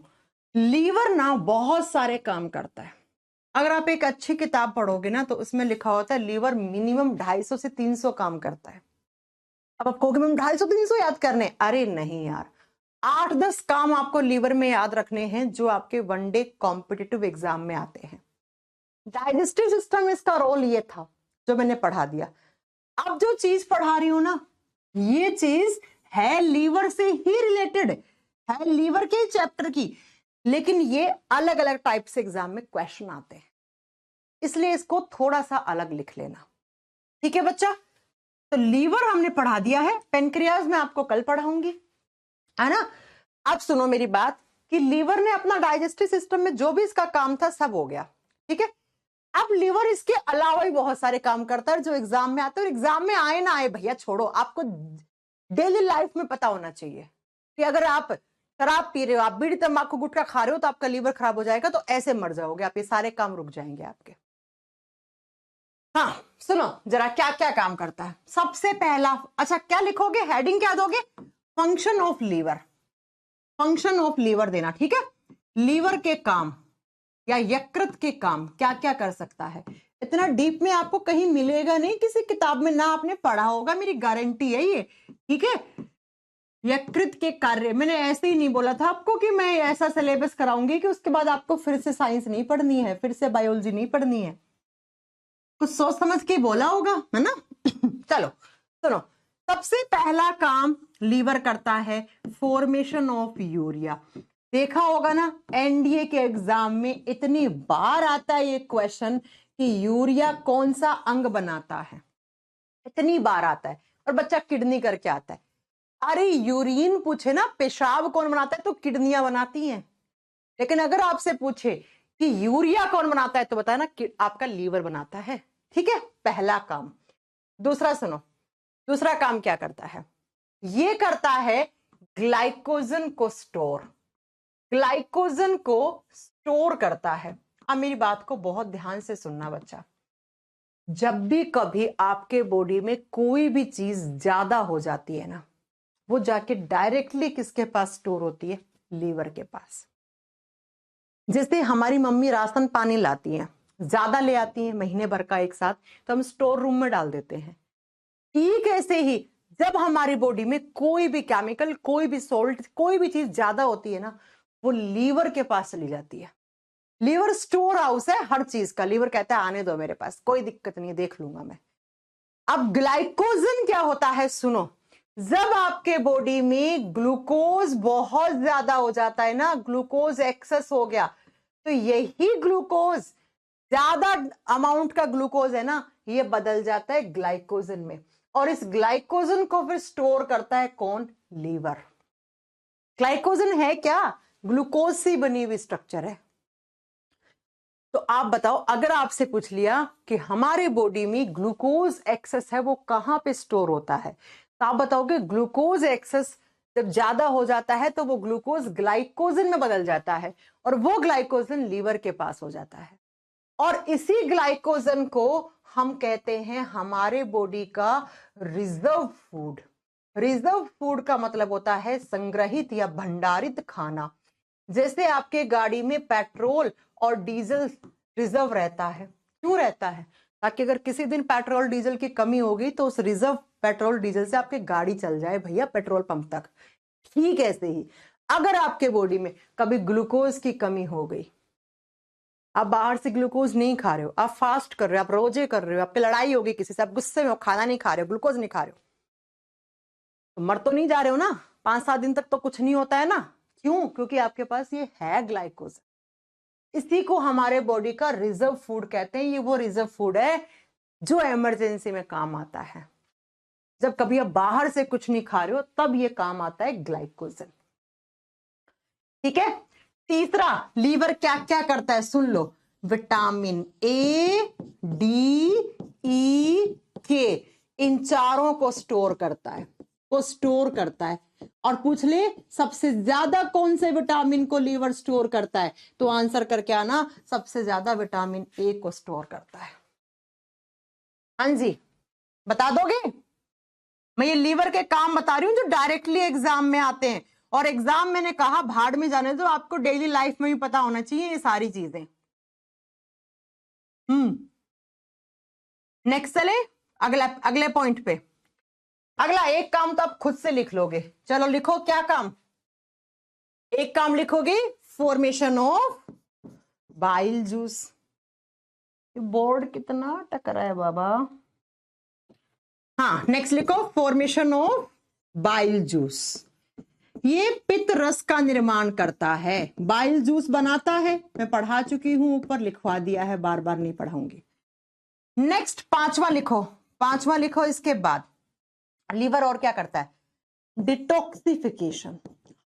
लीवर ना बहुत सारे काम करता है। अगर आप एक अच्छी किताब पढ़ोगे ना तो उसमें लिखा होता है लीवर मिनिमम 250 से 300 काम करता है। अब आप कहोगे मैम 250-300 याद करने? अरे नहीं यार, 8-10 काम आपको लीवर में याद रखने हैं जो आपके वनडे कॉम्पिटिटिव एग्जाम में आते हैं। डाइजेस्टिव सिस्टम इसका रोल ये था जो मैंने पढ़ा दिया। अब जो चीज पढ़ा रही हूं ना, ये चीज है लीवर से ही रिलेटेड, है लीवर के चैप्टर की, लेकिन ये अलग अलग टाइप से एग्जाम में क्वेश्चन आते हैं, इसलिए इसको थोड़ा सा अलग लिख लेना। ठीक है बच्चा? तो लीवर हमने पढ़ा दिया है। पेनक्रियाज में आपको कल पढ़ाऊंगी, है ना? अब सुनो मेरी बात कि लीवर ने अपना डाइजेस्टिव सिस्टम में जो भी इसका काम था सब हो गया। ठीक है, अब लीवर इसके अलावा भी बहुत सारे काम करता है जो एग्जाम में आते हैं। और एग्जाम में आए ना आए भैया छोड़ो, आपको डेली लाइफ में पता होना चाहिए कि अगर आप शराब पी रहे हो, आप बीड़ी तंबाकू गुटखा खा रहे हो तो आपका लीवर खराब हो जाएगा, तो ऐसे मर जाओगे आप, ये सारे काम रुक जाएंगे आपके। हाँ सुनो जरा क्या क्या काम करता है। सबसे पहला, अच्छा क्या लिखोगे? हेडिंग क्या दोगे? Function of liver. Function of liver देना, ठीक है? लीवर के काम या यकृत के काम क्या क्या कर सकता है। इतना डीप में आपको कहीं मिलेगा नहीं किसी किताब में, ना आपने पढ़ा होगा, मेरी गारंटी है ये। ठीक है, यकृत के कार्य, मैंने ऐसे ही नहीं बोला था आपको कि मैं ऐसा सिलेबस कराऊंगी कि उसके बाद आपको फिर से साइंस नहीं पढ़नी है, फिर से बायोलॉजी नहीं पढ़नी है। कुछ सोच समझ के बोला होगा, है ना? चलो सुनो, सबसे पहला काम लीवर करता है फॉर्मेशन ऑफ यूरिया। देखा होगा ना एनडीए के एग्जाम में इतनी बार आता है ये क्वेश्चन कि यूरिया कौन सा अंग बनाता है, इतनी बार आता है। और बच्चा किडनी करके आता है। अरे यूरिन पूछे ना पेशाब कौन बनाता है तो किडनियां बनाती हैं। लेकिन अगर आपसे पूछे कि यूरिया कौन बनाता है तो बताया ना कि आपका लीवर बनाता है। ठीक है, पहला काम। दूसरा सुनो, दूसरा काम क्या करता है? ये करता है ग्लाइकोजन को स्टोर, ग्लाइकोजन को स्टोर करता है। अब मेरी बात को बहुत ध्यान से सुनना बच्चा, जब भी कभी आपके बॉडी में कोई भी चीज ज्यादा हो जाती है ना, वो जाके डायरेक्टली किसके पास स्टोर होती है? लीवर के पास। जैसे हमारी मम्मी राशन पानी लाती हैं, ज्यादा ले आती हैं महीने भर का एक साथ, तो हम स्टोर रूम में डाल देते हैं। ठीक ऐसे ही जब हमारी बॉडी में कोई भी केमिकल, कोई भी सॉल्ट, कोई भी चीज ज्यादा होती है ना, वो लीवर के पास चली जाती है। लीवर स्टोर हाउस है हर चीज का। लीवर कहता है आने दो मेरे पास, कोई दिक्कत नहीं है, देख लूंगा मैं। अब ग्लाइकोजन क्या होता है सुनो, जब आपके बॉडी में ग्लूकोज बहुत ज्यादा हो जाता है ना, ग्लूकोज एक्सेस हो गया, तो यही ग्लूकोज, ज्यादा अमाउंट का ग्लूकोज है ना, ये बदल जाता है ग्लाइकोजन में, और इस ग्लाइकोजन को फिर स्टोर करता है कौन? लीवर। ग्लाइकोजन है क्या? ग्लूकोज से बनी हुई स्ट्रक्चर है। तो आप बताओ, अगर आपसे पूछ लिया कि हमारे बॉडी में ग्लूकोज एक्सेस है, वो कहां पे स्टोर होता है, तो आप बताओगे ग्लूकोज एक्सेस जब ज्यादा हो जाता है तो वो ग्लूकोज ग्लाइकोजन में बदल जाता है, और वो ग्लाइकोजन लीवर के पास हो जाता है, और इसी ग्लाइकोजन को हम कहते हैं हमारे बॉडी का रिजर्व फूड। रिजर्व फूड का मतलब होता है संग्रहित या भंडारित खाना। जैसे आपके गाड़ी में पेट्रोल और डीजल रिजर्व रहता है, क्यों रहता है? ताकि अगर किसी दिन पेट्रोल डीजल की कमी होगी तो उस रिजर्व पेट्रोल डीजल से आपकी गाड़ी चल जाए भैया पेट्रोल पंप तक। ठीक ऐसे ही अगर आपके बॉडी में कभी ग्लूकोज की कमी हो गई, आप बाहर से ग्लूकोज नहीं खा रहे हो, आप फास्ट कर रहे हो, आप रोजे कर रहे हो, आपकी लड़ाई होगी किसी से, आप गुस्से में हो, खाना नहीं खा रहे हो, ग्लूकोज नहीं खा रहे हो, तो मर तो नहीं जा रहे हो ना, 5-7 दिन तक तो कुछ नहीं होता है ना। क्यों? क्योंकि आपके पास ये है ग्लाइकोजन। इसी को हमारे बॉडी का रिजर्व फूड कहते हैं। ये वो रिजर्व फूड है जो इमरजेंसी में काम आता है। जब कभी आप बाहर से कुछ नहीं खा रहे हो तब ये काम आता है ग्लाइकोजन। ठीक है। तीसरा, लीवर क्या क्या करता है सुन लो। विटामिन ए, डी, ई, के, इन चारों को स्टोर करता है, और पूछ ले सबसे ज्यादा कौन से विटामिन को लीवर स्टोर करता है, तो आंसर करके आना, सबसे ज्यादा विटामिन ए को स्टोर करता है। हाँ जी, बता दोगे? मैं ये लीवर के काम बता रही हूं जो डायरेक्टली एग्जाम में आते हैं, और एग्जाम मैंने कहा भाड़ में जाने दो, आपको डेली लाइफ में भी पता होना चाहिए ये सारी चीजें। नेक्स्ट चले अगले पॉइंट पे। अगला एक काम तो आप खुद से लिख लोगे, चलो लिखो। क्या काम? एक काम लिखोगे, formation of bile juice. Board कितना टकरा है बाबा। हाँ, नेक्स्ट लिखो, फॉर्मेशन ऑफ बाइल जूस। ये पित्त रस का निर्माण करता है, बाइल जूस बनाता है। मैं पढ़ा चुकी हूं, ऊपर लिखवा दिया है, बार बार नहीं पढ़ाऊंगी। नेक्स्ट पांचवा लिखो इसके बाद। लीवर और क्या करता है? डिटॉक्सिफिकेशन।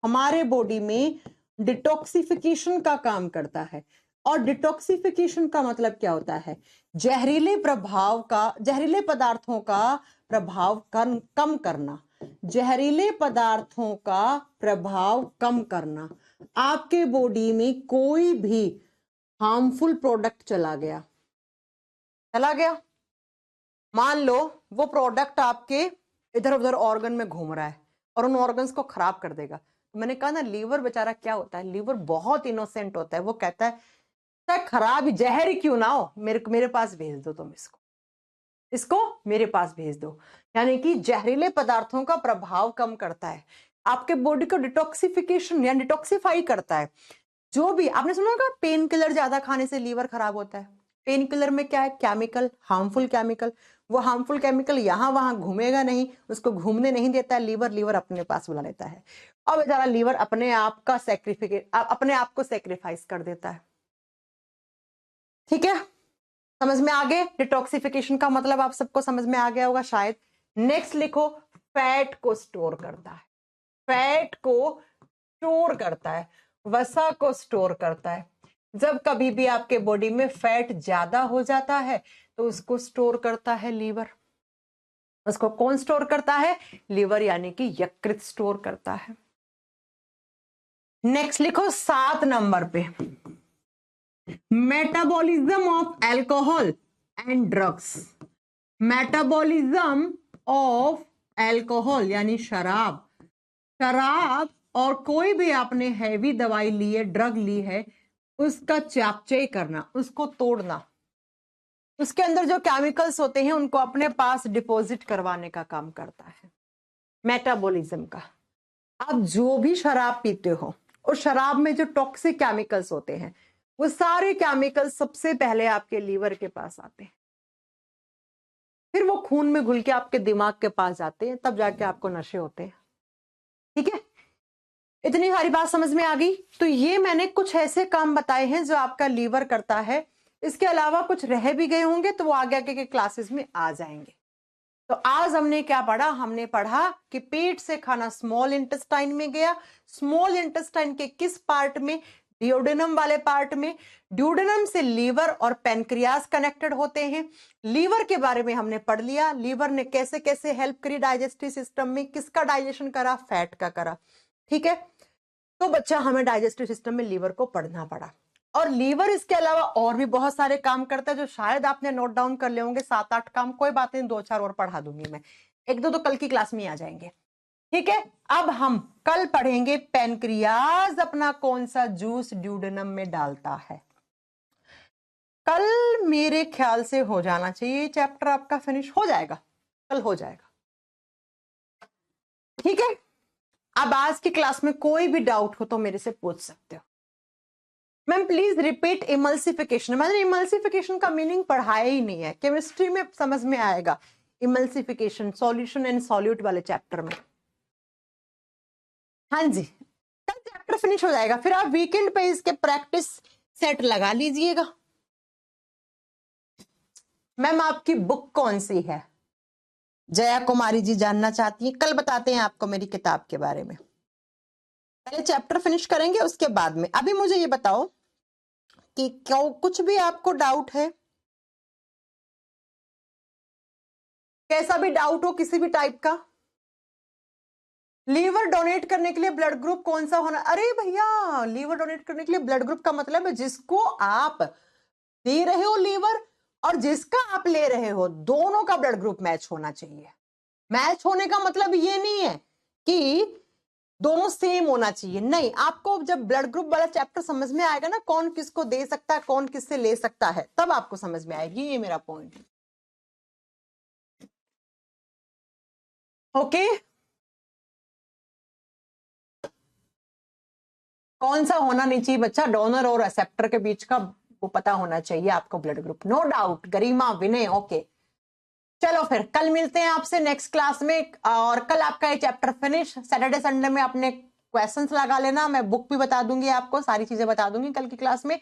हमारे बॉडी में डिटॉक्सिफिकेशन का काम करता है। और डिटॉक्सिफिकेशन का मतलब क्या होता है? जहरीले पदार्थों का प्रभाव कम करना। जहरीले पदार्थों का प्रभाव कम करना। आपके बॉडी में कोई भी हार्मफुल प्रोडक्ट चला गया, मान लो वो प्रोडक्ट आपके इधर उधर ऑर्गन में घूम रहा है और उन ऑर्गन्स को खराब कर देगा। तो मैंने कहा ना, लीवर बेचारा क्या होता है, लीवर बहुत इनोसेंट होता है। वो कहता है चाहे खराब जहर ही क्यों ना हो, मेरे पास भेज दो, तुम इसको मेरे पास भेज दो। यानी कि जहरीले पदार्थों का प्रभाव कम करता है, आपके बॉडी को डिटॉक्सिफिकेशन या डिटॉक्सिफाई करता है। जो भी आपने सुना होगा पेन किलर ज्यादा खाने से लीवर खराब होता है। पेन किलर में क्या है? Chemical, harmful chemical. वो हार्मफुल केमिकल यहां वहां घूमेगा नहीं, उसको घूमने नहीं देता है लीवर अपने पास बुला लेता है, और बेचारा लीवर अपने आप को सेक्रीफाइस कर देता है। ठीक है, समझ में आ गए? डिटॉक्सिफिकेशन का मतलब आप सबको समझ में आ गया होगा शायद। नेक्स्ट लिखो, फैट को स्टोर करता है। फैट को स्टोर करता है, वसा को स्टोर करता है। जब कभी भी आपके बॉडी में फैट ज्यादा हो जाता है तो उसको स्टोर करता है लीवर। उसको कौन स्टोर करता है? लीवर, यानी कि यकृत स्टोर करता है। नेक्स्ट लिखो 7 नंबर पे, metabolism of alcohol and drugs. Metabolism of alcohol यानी शराब और कोई भी आपने हैवी दवाई ली है, ड्रग ली है, उसका चयापचय करना, उसको तोड़ना, उसके अंदर जो केमिकल्स होते हैं उनको अपने पास डिपॉजिट करवाने का काम करता है मेटाबॉलिज्म का। आप जो भी शराब पीते हो, और शराब में जो टॉक्सिक केमिकल्स होते हैं, वो सारे केमिकल्स सबसे पहले आपके लीवर के पास आते हैं। फिर वो खून में घुल के आपके दिमाग के पास जाते हैं, तब जाके आपको नशे होते हैं। ठीक है, इतनी सारी बात समझ में आ गई। तो ये मैंने कुछ ऐसे काम बताए हैं जो आपका लीवर करता है। इसके अलावा कुछ रह भी गए होंगे तो वो आगे आगे के क्लासेस में आ जाएंगे। तो आज हमने क्या पढ़ा? हमने पढ़ा कि पेट से खाना स्मॉल इंटेस्टाइन में गया। स्मॉल इंटेस्टाइन के किस पार्ट में? ड्यूडेनम वाले पार्ट में। ड्यूडेनम से लीवर और पैनक्रियास कनेक्टेड होते हैं। लीवर के बारे में हमने पढ़ लिया, लीवर ने कैसे कैसे हेल्प करी डाइजेस्टिव सिस्टम में, किसका डाइजेशन करा? फैट का करा। ठीक है, तो बच्चा हमें डाइजेस्टिव सिस्टम में लीवर को पढ़ना पड़ा। और लीवर इसके अलावा और भी बहुत सारे काम करता है जो शायद आपने नोट डाउन कर ले होंगे, 7-8 काम। कोई बात नहीं, 2-4 और पढ़ा दूंगी मैं, 1-2 तो कल की क्लास में आ जाएंगे। ठीक है, अब हम कल पढ़ेंगे पैनक्रियाज अपना कौन सा जूस ड्यूडेनम में डालता है। कल मेरे ख्याल से हो जाना चाहिए चैप्टर आपका फिनिश, हो जाएगा, कल हो जाएगा। ठीक है, अब आज की क्लास में कोई भी डाउट हो तो मेरे से पूछ सकते हो। Ma'am please repeat emulsification. मैंने इमल्सिफिकेशन का मीनिंग पढ़ाया ही नहीं है, केमिस्ट्री में समझ में आएगा। इमल्सिफिकेशन सॉल्यूशन एंड सॉल्यूट वाले चैप्टर में। हाँ जी, कल चैप्टर फिनिश हो जाएगा, फिर आप वीकेंड पे इसके प्रैक्टिस सेट लगा लीजिएगा। मैम आपकी बुक कौन सी है? जया कुमारी जी जानना चाहती है। कल बताते हैं आपको मेरी किताब के बारे में। पहले चैप्टर फिनिश करेंगे, उसके बाद में। अभी मुझे ये बताओ कि क्यों कुछ भी आपको डाउट है, कैसा भी डाउट हो किसी भी टाइप का। लीवर डोनेट करने के लिए ब्लड ग्रुप कौन सा होना? अरे भैया, लीवर डोनेट करने के लिए ब्लड ग्रुप का मतलब है जिसको आप दे रहे हो लीवर और जिसका आप ले रहे हो, दोनों का ब्लड ग्रुप मैच होना चाहिए। मैच होने का मतलब ये नहीं है कि दोनों सेम होना चाहिए, नहीं। आपको जब ब्लड ग्रुप वाला चैप्टर समझ में आएगा ना, कौन किसको दे सकता है, कौन किससे ले सकता है, तब आपको समझ में आएगी। ये मेरा पॉइंट है। ओके, कौन सा होना नहीं चाहिए बच्चा? डोनर और एक्सेप्टर के बीच का वो पता होना चाहिए आपको, ब्लड ग्रुप। नो डाउट, गरिमा, विनय, ओके। चलो फिर कल मिलते हैं आपसे नेक्स्ट क्लास में। और कल आपका ये चैप्टर फिनिश। सैटरडे संडे में अपने क्वेश्चंस लगा लेना, मैं बुक भी बता दूंगी आपको, सारी चीजें बता दूंगी कल की क्लास में।